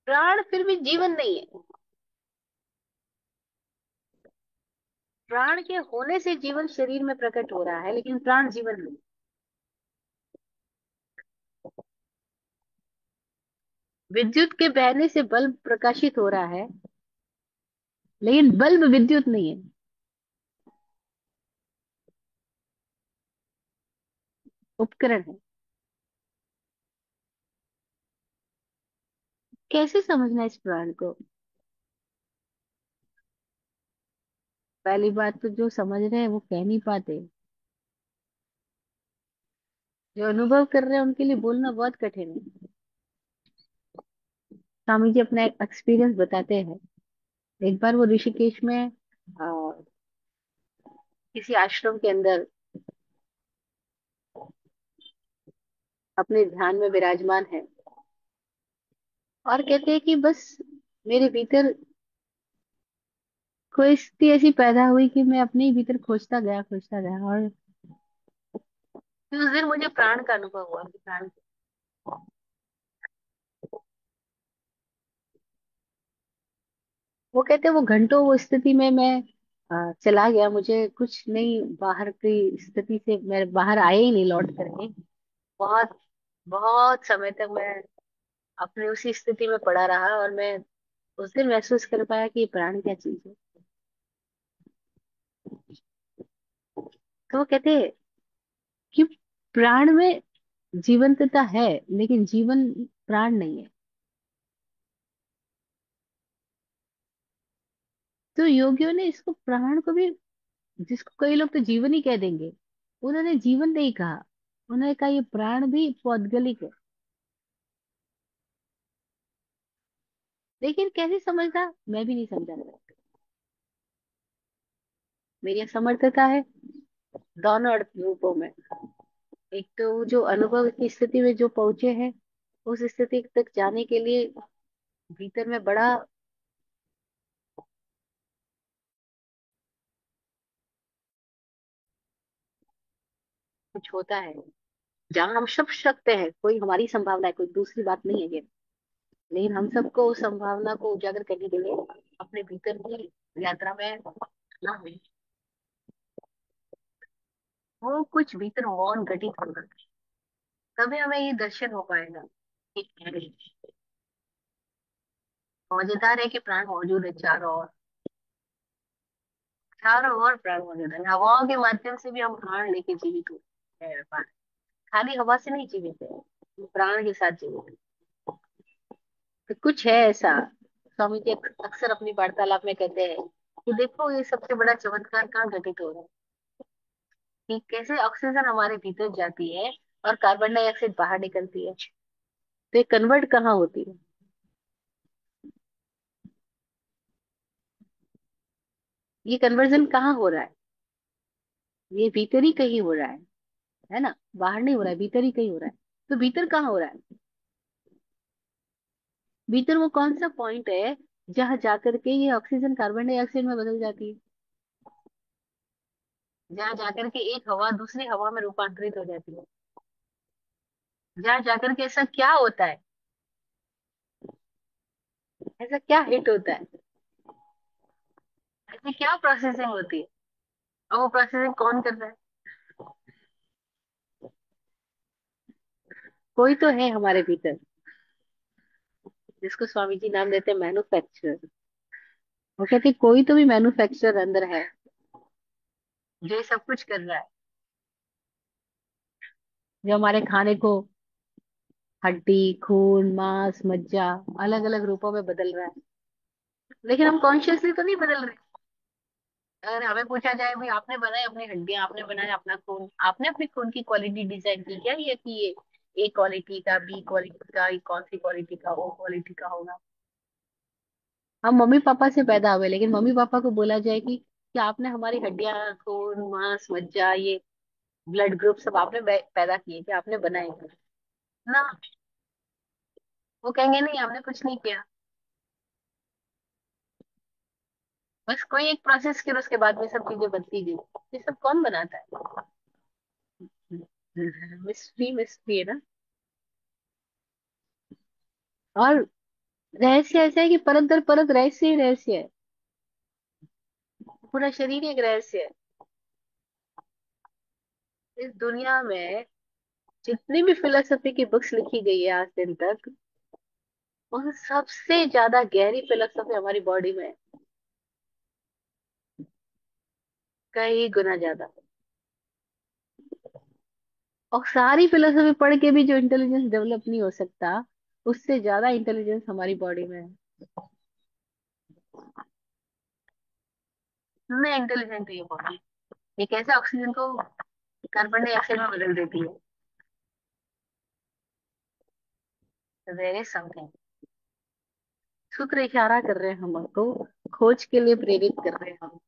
प्राण फिर भी जीवन नहीं है। प्राण के होने से जीवन शरीर में प्रकट हो रहा है, लेकिन प्राण जीवन नहीं। विद्युत के बहने से बल्ब प्रकाशित हो रहा है, लेकिन बल्ब विद्युत नहीं है, उपकरण है। कैसे समझना इस प्राण को? पहली बात तो जो समझ रहे हैं वो कह नहीं पाते, जो अनुभव कर रहे हैं उनके लिए बोलना बहुत कठिन है। स्वामी जी अपना एक एक्सपीरियंस बताते हैं। एक बार वो ऋषिकेश में किसी आश्रम के अंदर अपने ध्यान में विराजमान है, और कहते हैं कि बस मेरे भीतर कोई स्थिति ऐसी पैदा हुई कि मैं अपने ही भीतर खोजता गया, और फिर उस दिन मुझे प्राण का अनुभव हुआ कि प्राण। वो कहते हैं वो घंटों वो स्थिति में मैं चला गया, मुझे कुछ नहीं, बाहर की स्थिति से मैं बाहर आया ही नहीं लौट करके। बहुत बहुत समय तक मैं अपनी उसी स्थिति में पड़ा रहा, और मैं उस दिन महसूस कर पाया कि प्राण क्या चीज है। तो वो कहते हैं कि प्राण में जीवंतता है, लेकिन जीवन प्राण नहीं है। तो योगियों ने इसको प्राण को भी, जिसको कई लोग तो जीवन ही कह देंगे, उन्होंने जीवन नहीं कहा। उन्होंने कहा ये प्राण भी पौद्गलिक है। लेकिन कैसे समझना, मैं भी नहीं समझा। मेरी असमर्थता है दोनों रूपों में। एक तो वो जो अनुभव की स्थिति में जो पहुंचे हैं, उस स्थिति तक जाने के लिए भीतर में बड़ा कुछ होता है, जहाँ हम सब सकते हैं, कोई हमारी संभावना है, कोई दूसरी बात नहीं है ये। लेकिन हम सबको उस संभावना को उजागर करने के लिए अपने भीतर की यात्रा में ना हुई, वो कुछ भीतर मौन घटित होगा, तभी हमें ये दर्शन हो पाएगा कि मजेदार है कि प्राण मौजूद है चारों ओर। चारों ओर प्राण मौजूद है, हवाओं के माध्यम से भी हम प्राण लेके जीवित होते हैं। खाली हवा से नहीं जीवित है, हम प्राण के साथ जीवित है। तो कुछ है ऐसा, स्वामी जी अक्सर अपनी वार्तालाप में कहते हैं कि देखो ये सबसे बड़ा चमत्कार कहाँ घटित हो रहा है, कि कैसे ऑक्सीजन हमारे भीतर जाती है और कार्बन डाइऑक्साइड बाहर निकलती है। तो ये कन्वर्ट कहाँ होती है? ये कन्वर्जन कहाँ हो रहा है? ये भीतर ही कहीं हो रहा है ना? बाहर नहीं हो रहा है, भीतर ही कहीं हो रहा है। तो भीतर कहाँ हो रहा है? भीतर वो कौन सा पॉइंट है जहां जाकर के ये ऑक्सीजन कार्बन डाइऑक्साइड में बदल जाती है? जहां जाकर के एक हवा दूसरी हवा में रूपांतरित हो जाती है? जहां जाकर के ऐसा क्या होता है? ऐसा क्या हिट होता है? ऐसी क्या प्रोसेसिंग होती है? और वो प्रोसेसिंग कौन कर रहा है? कोई तो है हमारे भीतर, जिसको स्वामी जी नाम देते हैं मैन्युफैक्चरर। वो कहते हैं कोई तो भी मैन्युफैक्चरर अंदर है, जो ये सब कुछ कर रहा है, जो हमारे खाने को हड्डी, खून, मांस, मज्जा अलग अलग रूपों में बदल रहा है। लेकिन हम कॉन्शियसली तो नहीं बदल रहे। अगर हमें पूछा जाए भाई आपने बनाए अपनी हड्डियां, आपने बनाया अपना खून, आपने अपने खून की क्वालिटी डिजाइन की क्या, ये कि ये ए क्वालिटी का, बी क्वालिटी का, ये कौन सी क्वालिटी का, ओ क्वालिटी का होगा? हम मम्मी पापा से पैदा हुए, लेकिन मम्मी पापा को बोला जाए कि क्या आपने हमारी हड्डियां, खून, मांस, मज्जा, ये ब्लड ग्रुप सब आपने पैदा किए, क्या आपने बनाए क्या? ना। वो कहेंगे नहीं हमने कुछ नहीं किया। बस कोई एक प्रोसेस, फिर उसके बाद में सब चीजें बनती गई। ये सब कौन बनाता है? मिस्ट्री मिस्ट्री है ना। और रहस्य ऐसा है कि परत दर परत रहस्य ही रहस्य है। पूरा शरीर एक रहस्य है। इस दुनिया में जितनी भी फिलोसफी की बुक्स लिखी गई है आज दिन तक, उन सबसे ज्यादा गहरी फिलोसफी हमारी बॉडी में है। कई गुना ज्यादा। और सारी फिलोसफी पढ़ के भी जो इंटेलिजेंस डेवलप नहीं हो सकता, उससे ज्यादा इंटेलिजेंस हमारी बॉडी में है। इतने इंटेलिजेंट है ये बॉडी। ये कैसे ऑक्सीजन को कार्बन डाइऑक्साइड में बदल देती है? There is something. सूत्र इशारा कर रहे हैं हमको, खोज के लिए प्रेरित कर रहे हैं हम।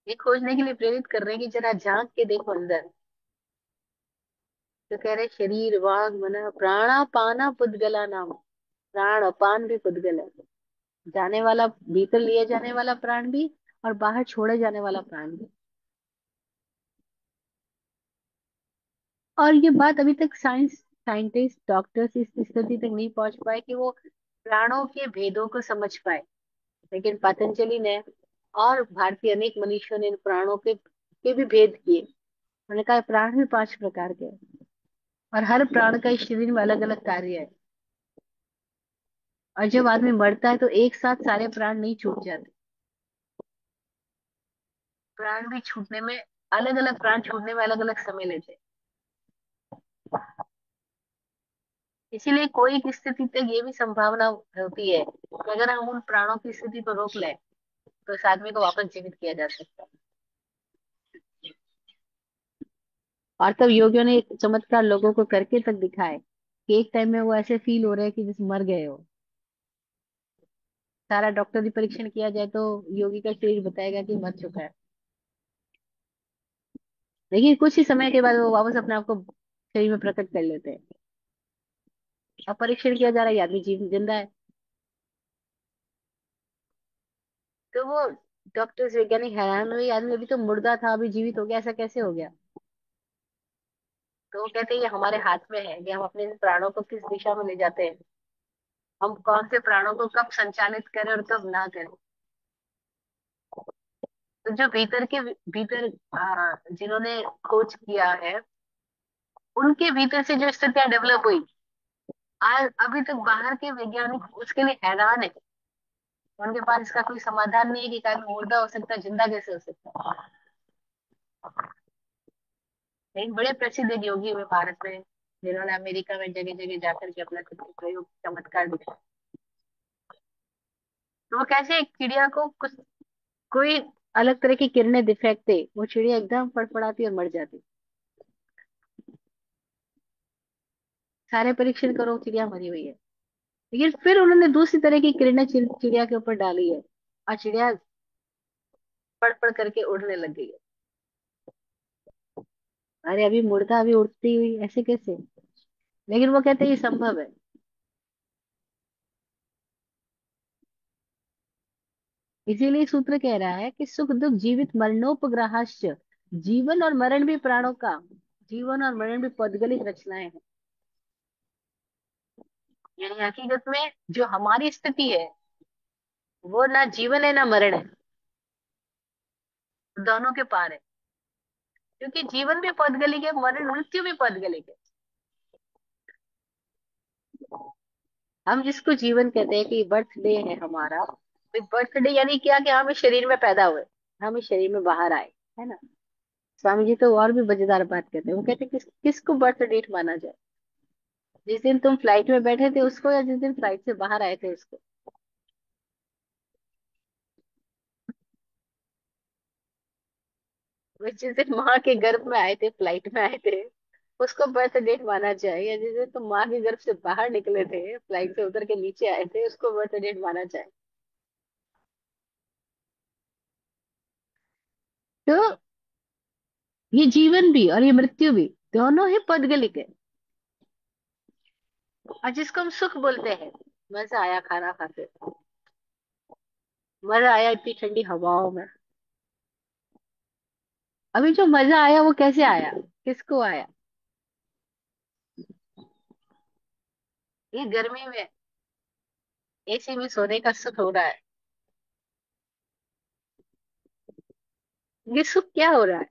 ये खोजने के लिए प्रेरित कर रहे हैं कि जरा झांक के देखो अंदर। तो कह रहे शरीर वांग मन प्राणा पाना पुद्गला नाम। प्राण अपान भी पुद्गल है। जाने वाला, भीतर लिए जाने वाला प्राण भी, और बाहर छोड़े जाने वाला प्राण भी। और ये बात अभी तक साइंटिस्ट, डॉक्टर्स इस स्थिति तक नहीं पहुंच पाए कि वो प्राणों के भेदों को समझ पाए। लेकिन पतंजलि ने और भारतीय अनेक मनीषियों ने इन प्राणों के भी भेद किए। उन्होंने कहा प्राण भी 5 प्रकार के हैं, और हर प्राण का इस शरीर में अलग अलग कार्य है। और जब आदमी मरता है तो एक साथ सारे प्राण नहीं छूट जाते। प्राण भी छूटने में, अलग अलग प्राण छूटने में अलग अलग समय लेते हैं। इसीलिए कोई एक स्थिति तक ये भी संभावना होती है कि अगर हम उन प्राणों की स्थिति को रोक लें, तो इस आदमी को वापस जीवित किया जा सकता है। और तब योगियों ने एक चमत्कार लोगों को करके तक दिखाए कि एक टाइम में वो ऐसे फील हो रहे हैं कि जैसे मर गए हो। सारा डॉक्टरी परीक्षण किया जाए तो योगी का शरीर बताएगा कि मर चुका है। लेकिन कुछ ही समय के बाद वो वापस अपने आप को शरीर में प्रकट कर लेते हैं। अब परीक्षण किया जा रहा है, ये आदमी जिंदा है। तो वो डॉक्टर्स, वैज्ञानिक हैरान हुए, ये आदमी अभी तो मुर्दा था, अभी जीवित हो गया, ऐसा कैसे हो गया? तो वो कहते हैं ये हमारे हाथ में है कि हम अपने प्राणों को किस दिशा में ले जाते हैं। हम कौन से प्राणों को कब संचालित करें और कब ना करें। तो जो भीतर के भीतर जिन्होंने खोज किया है, उनके भीतर से जो स्थितियां डेवलप हुई, आज अभी तक बाहर के वैज्ञानिक उसके लिए हैरान है। उनके पास इसका कोई समाधान नहीं है कि क्या मुर्दा हो सकता है, जिंदा कैसे हो सकता है। लेकिन बड़े प्रसिद्ध एक योगी हुए भारत में, जिन्होंने अमेरिका में जगह जगह जाकर के अपना खुद के प्रयोग चमत्कार दिखाया। तो वो कैसे एक चिड़िया को कुछ, कोई अलग तरह की किरणें डिफेक्ट थे, वो चिड़िया एकदम फड़फड़ाती और मर जाती। सारे परीक्षण करो, चिड़िया मरी हुई है। लेकिन फिर उन्होंने दूसरी तरह की किरणें चिड़िया के ऊपर डाली है, और चिड़िया पड़ पड़ करके उड़ने लग गई है। अरे अभी मुर्दा अभी उड़ती हुई ऐसे कैसे? लेकिन वो कहते हैं ये संभव है। इसीलिए सूत्र कह रहा है कि सुख दुख जीवित मरणोपग्रहाश्च, जीवन और मरण भी प्राणों का, जीवन और मरण भी पौद्गलिक रचनाएं हैं। यानी हकीकत में जो हमारी स्थिति है वो ना जीवन है ना मरण है, दोनों के पार है। क्योंकि जीवन भी पौद्गलिक है, मरण मृत्यु भी पौद्गलिक है। हम जिसको जीवन कहते हैं कि बर्थडे है हमारा, बर्थडे यानी क्या कि हम इस शरीर में पैदा हुए, हम इस शरीर में बाहर आए, है ना। स्वामी जी तो और भी मजेदार बात कहते हैं, वो कहते हैं किसको बर्थ डेट माना जाए, जिस दिन तुम फ्लाइट में बैठे थे उसको, या जिस दिन फ्लाइट से बाहर आए थे उसको। वो जिस दिन माँ के गर्भ में आए थे, फ्लाइट में आए थे, उसको बर्थ डेट माना जाए, या जिस दिन तुम माँ के गर्भ से बाहर निकले थे, फ्लाइट से उतर के नीचे आए थे, उसको बर्थ डेट माना जाए। तो ये जीवन भी और ये मृत्यु भी दोनों ही पौद्गलिक है। और जिसको हम सुख बोलते हैं, मजा आया खाना खाते, मजा आया इतनी ठंडी हवाओं में, अभी जो मजा आया वो कैसे आया, किसको आया? ये गर्मी में एसी में सोने का सुख हो रहा है, ये सुख क्या हो रहा है?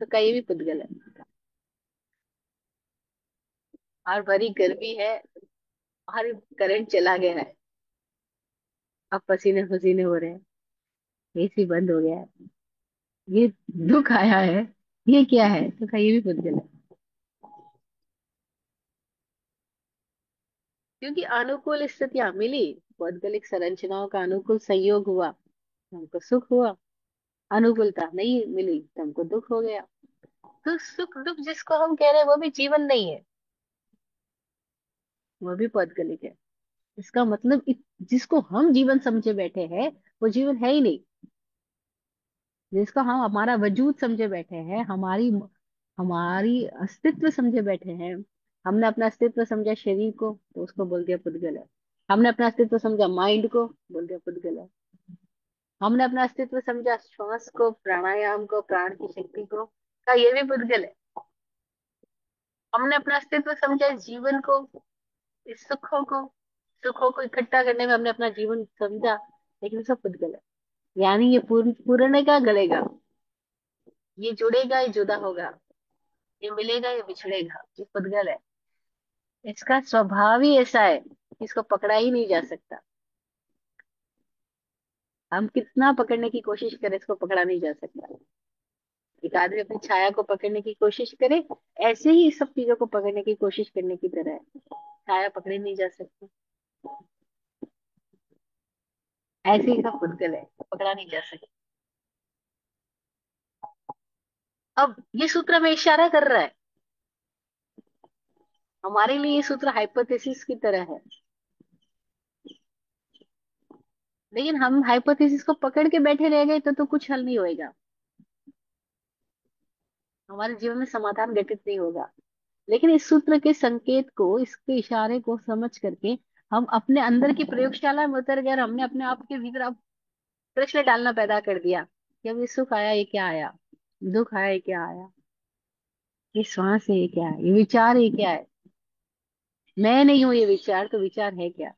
तो का ये भी पुद्गल है। और बड़ी गर्मी है, और करंट चला गया है, अब पसीने पसीने हो रहे हैं, एसी बंद हो गया है, ये दुख आया है, ये क्या है? तो का ये भी पुद्गल है। क्योंकि अनुकूल स्थितियां मिली, भौगोलिक संरचनाओं का अनुकूल संयोग हुआ, हमको सुख हुआ। अनुकूलता नहीं मिली तो हमको दुख हो गया। तो सुख दुख जिसको हम कह रहे हैं वो भी जीवन नहीं है, वो भी पौद्गलिक है। इसका मतलब जिसको हम जीवन समझे बैठे हैं वो जीवन है ही नहीं। जिसको हम हमारा वजूद समझे बैठे हैं, हमारी हमारी अस्तित्व समझे बैठे हैं, हमने अपना अस्तित्व समझा शरीर को, तो उसको बोल दिया पुद्गल है। हमने अपना अस्तित्व समझा माइंड को, बोल दिया पुद्गल है। हमने अपना अस्तित्व समझा श्वास को, प्राणायाम को, प्राण की शक्ति को, का ये भी पुद्गल है। हमने अपना अस्तित्व समझा इस जीवन को, इस सुखों को इकट्ठा करने में हमने अपना जीवन समझा, लेकिन सब पुद्गल है। यानी ये पूर्ण का गलेगा, ये जुड़ेगा ये जुदा होगा, ये मिलेगा ये बिछड़ेगा, ये पुद्गल है। इसका स्वभाव ही ऐसा है कि इसको पकड़ा ही नहीं जा सकता। हम कितना पकड़ने की कोशिश करें, इसको पकड़ा नहीं जा सकता। एक आदमी अपनी छाया को पकड़ने की कोशिश करे, ऐसे ही इस सब चीजों को पकड़ने की कोशिश करने की तरह है। छाया पकड़ी नहीं जा सकती, ऐसे ही सब पुद्गल है, पकड़ा नहीं जा सकता। अब ये सूत्र में इशारा कर रहा है, हमारे लिए ये सूत्र हाइपोथेसिस की तरह है। लेकिन हम हाइपोथेसिस को पकड़ के बैठे रह गए तो कुछ हल नहीं होएगा, हमारे जीवन में समाधान घटित नहीं होगा। लेकिन इस सूत्र के संकेत को, इसके इशारे को समझ करके हम अपने अंदर की प्रयोगशाला में उतर गए, और हमने अपने आप के भीतर अब प्रश्न डालना पैदा कर दिया कि अब ये सुख आया ये क्या आया, दुख आया ये क्या आया, ये श्वास है ये क्या है, ये विचार है ये क्या है। मैं नहीं हूं ये विचार, तो विचार है क्या?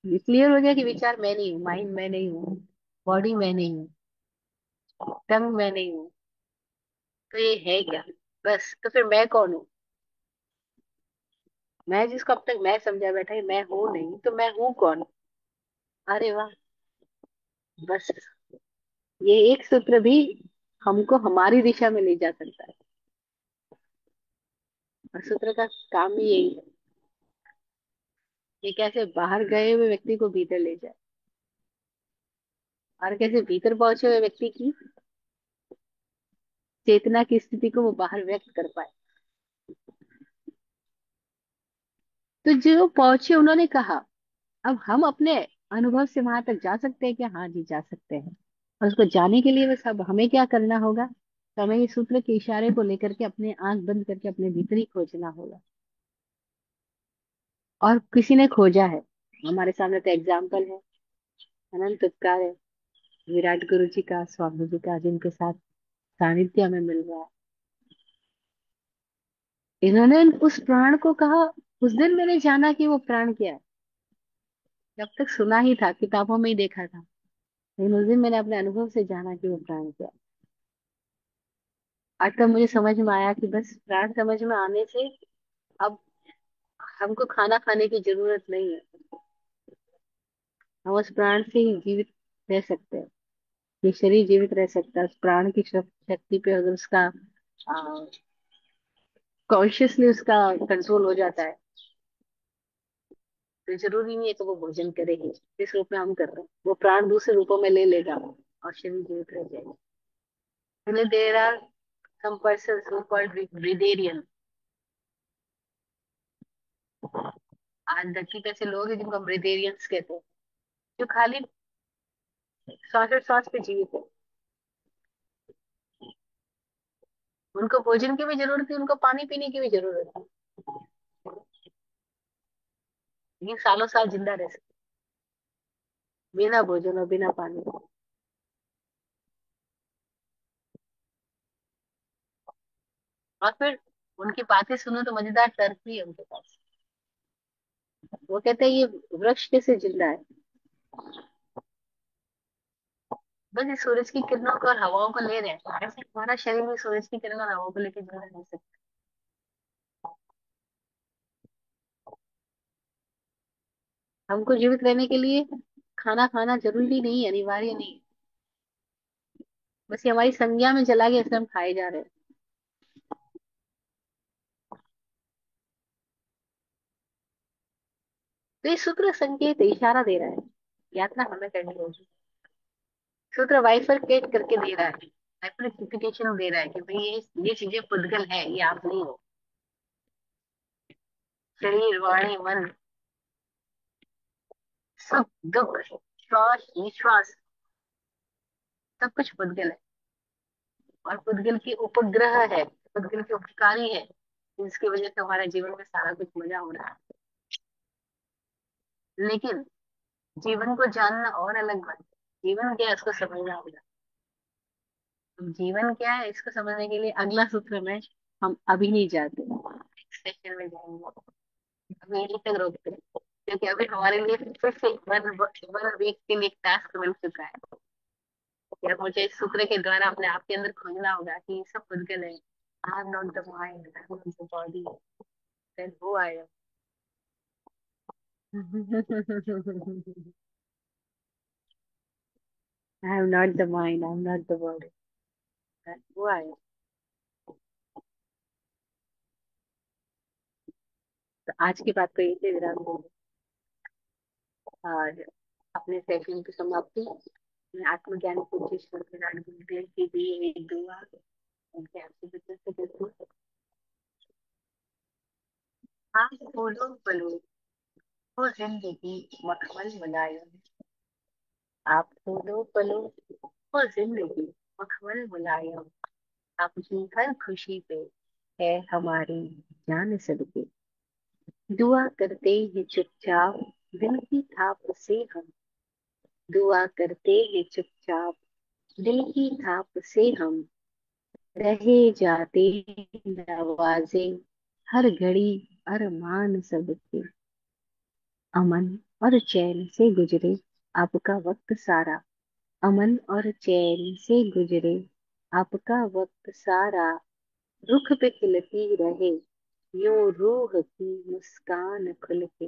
ये क्लियर हो गया कि विचार मैं नहीं हूँ, माइंड मैं नहीं हूँ, बॉडी मैं नहीं हूँ, टंग मैं नहीं हूँ, तो ये है क्या? बस तो फिर मैं कौन हूँ? मैं जिसको अब तक मैं समझा बैठा है मैं हूं नहीं, तो मैं हूँ कौन? अरे वाह, बस ये एक सूत्र भी हमको हमारी दिशा में ले जा सकता है। और सूत्र का काम ही यही है, ये कैसे बाहर गए हुए व्यक्ति को भीतर ले जाए, और कैसे भीतर पहुंचे हुए व्यक्ति की चेतना की स्थिति को वो बाहर व्यक्त कर पाए। तो जो पहुंचे उन्होंने कहा, अब हम अपने अनुभव से वहां तक जा सकते हैं कि हाँ जी जा सकते हैं। और उसको जाने के लिए बस अब हमें क्या करना होगा, तो हमें इस सूत्र के इशारे को लेकर के अपने आंख बंद करके अपने भीतर ही खोजना होगा। और किसी ने खोजा है, हमारे सामने तो एग्जाम्पल है, अनंत उपकार है विराट गुरु जी का, स्वामी जी का, जिनके साथ सानिध्य हमें मिल रहा है। इन्होंने उस प्राण को कहा, उस दिन मैंने जाना कि वो प्राण क्या है। जब तक सुना ही था, किताबों में ही देखा था, लेकिन उस दिन मैंने अपने अनुभव से जाना कि वो प्राण क्या है। आज तक मुझे समझ में आया कि बस प्राण समझ में आने से अब हमको खाना खाने की जरूरत नहीं है। हम उस प्राण से ही जीवित रह सकते हैं। ये शरीर जीवित रह सकता है उस प्राण की शक्ति पे, अगर उसका कॉन्शियसली उसका कंट्रोल हो जाता है। तो जरूरी नहीं है कि वो भोजन करे ही जिस रूप में हम कर रहे हैं, वो प्राण दूसरे रूपों में ले लेगा और शरीर जीवित रह जाएगा। There are some person who called breatharian. आज धरती पे ऐसे लोग हैं जिनको ब्रिडेरियंस कहते हैं, जो खाली श्वास पे जीवित है। उनको भोजन की भी जरूरत है, उनको पानी पीने की भी जरूरत है, लेकिन सालों साल जिंदा रह सकते बिना भोजन और बिना पानी। और फिर उनकी बातें सुनो तो मजेदार तर्क भी है उनके पास। वो कहते हैं ये वृक्ष कैसे जिंदा है, बस इस सूरज की किरणों को और हवाओं को ले रहे हैं। ऐसे हमारा शरीर भी सूरज की किरणों और हवाओं को लेकर जिंदा रह सकता है। हमको जीवित रहने के लिए खाना खाना जरूरी नहीं है, अनिवार्य नहीं है। बस ये हमारी संज्ञा में चला गया, इसलिए हम खाए जा रहे हैं। तो ये सूत्र संकेत इशारा दे रहा है, यात्रा हमें करनी होगी। सूत्र बाइफरकेट करके दे रहा है, बाइफरकेशन दे रहा है कि भाई ये चीजें पुद्गल है, ये आप नहीं हो। शरीर वाणी मन सुख दुख श्वास निश्वास सब कुछ पुद्गल है। और पुद्गल की उपग्रह है, पुद्गल के उपकारी है, जिसकी वजह से हमारे जीवन में सारा कुछ मजा हो रहा है। लेकिन जीवन को जानना और अलग बात है। जीवन क्या है इसको समझना होगा। अब जीवन क्या है इसको समझने के लिए अगला सूत्र में हम अभी नहीं जाते, सेशन में जाएंगे। अभी यहीं तक रोकते हैं, क्योंकि अभी हमारे लिए फिर से वन वीक के लिए एक टास्क मिल चुका है कि अब मुझे इस सूत्र के द्वारा अपने आप के अंदर खोजना होगा कि ये सब पुद्गल है। I am not the mind, I am not the body, then who I am. I am not the mind, I am not the body. That's who I am. तो आज की बात को यही से विराम देंगे और अपने सेशन की समाप्ति में आत्मज्ञान को विराट गुरुदेव की दी एक दुआ उनके आपसे बच्चों से करती हूँ। आप फूलो फलो वो जिंदगी मखमल मुलायम। आप फूलो फलो वो जिंदगी मखमल मुलायम। आपकी हर खुशी पे है हमारी जान सदके। दुआ करते हैं चुपचाप दिल की थाप से हम। दुआ करते हैं चुपचाप दिल की थाप से हम। रहे जाते नवाजे हर घड़ी अरमान सबके। अमन और चैन से गुजरे आपका वक्त सारा। अमन और चैन से गुजरे आपका वक्त सारा। रुख पे खिलती रहे यूं रूह की मुस्कान खुल के।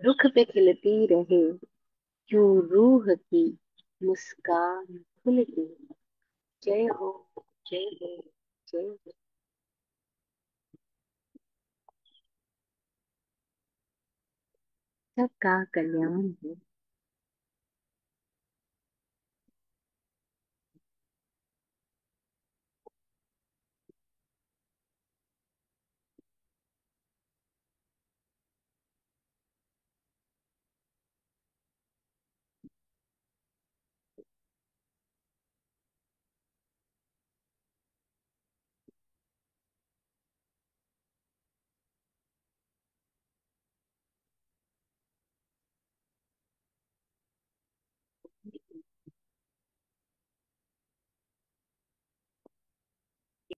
रुख पे खिलती रहे यूं रूह की मुस्कान खुल के। जय हो, जय हो, जय हो। सबका कल्याण हो।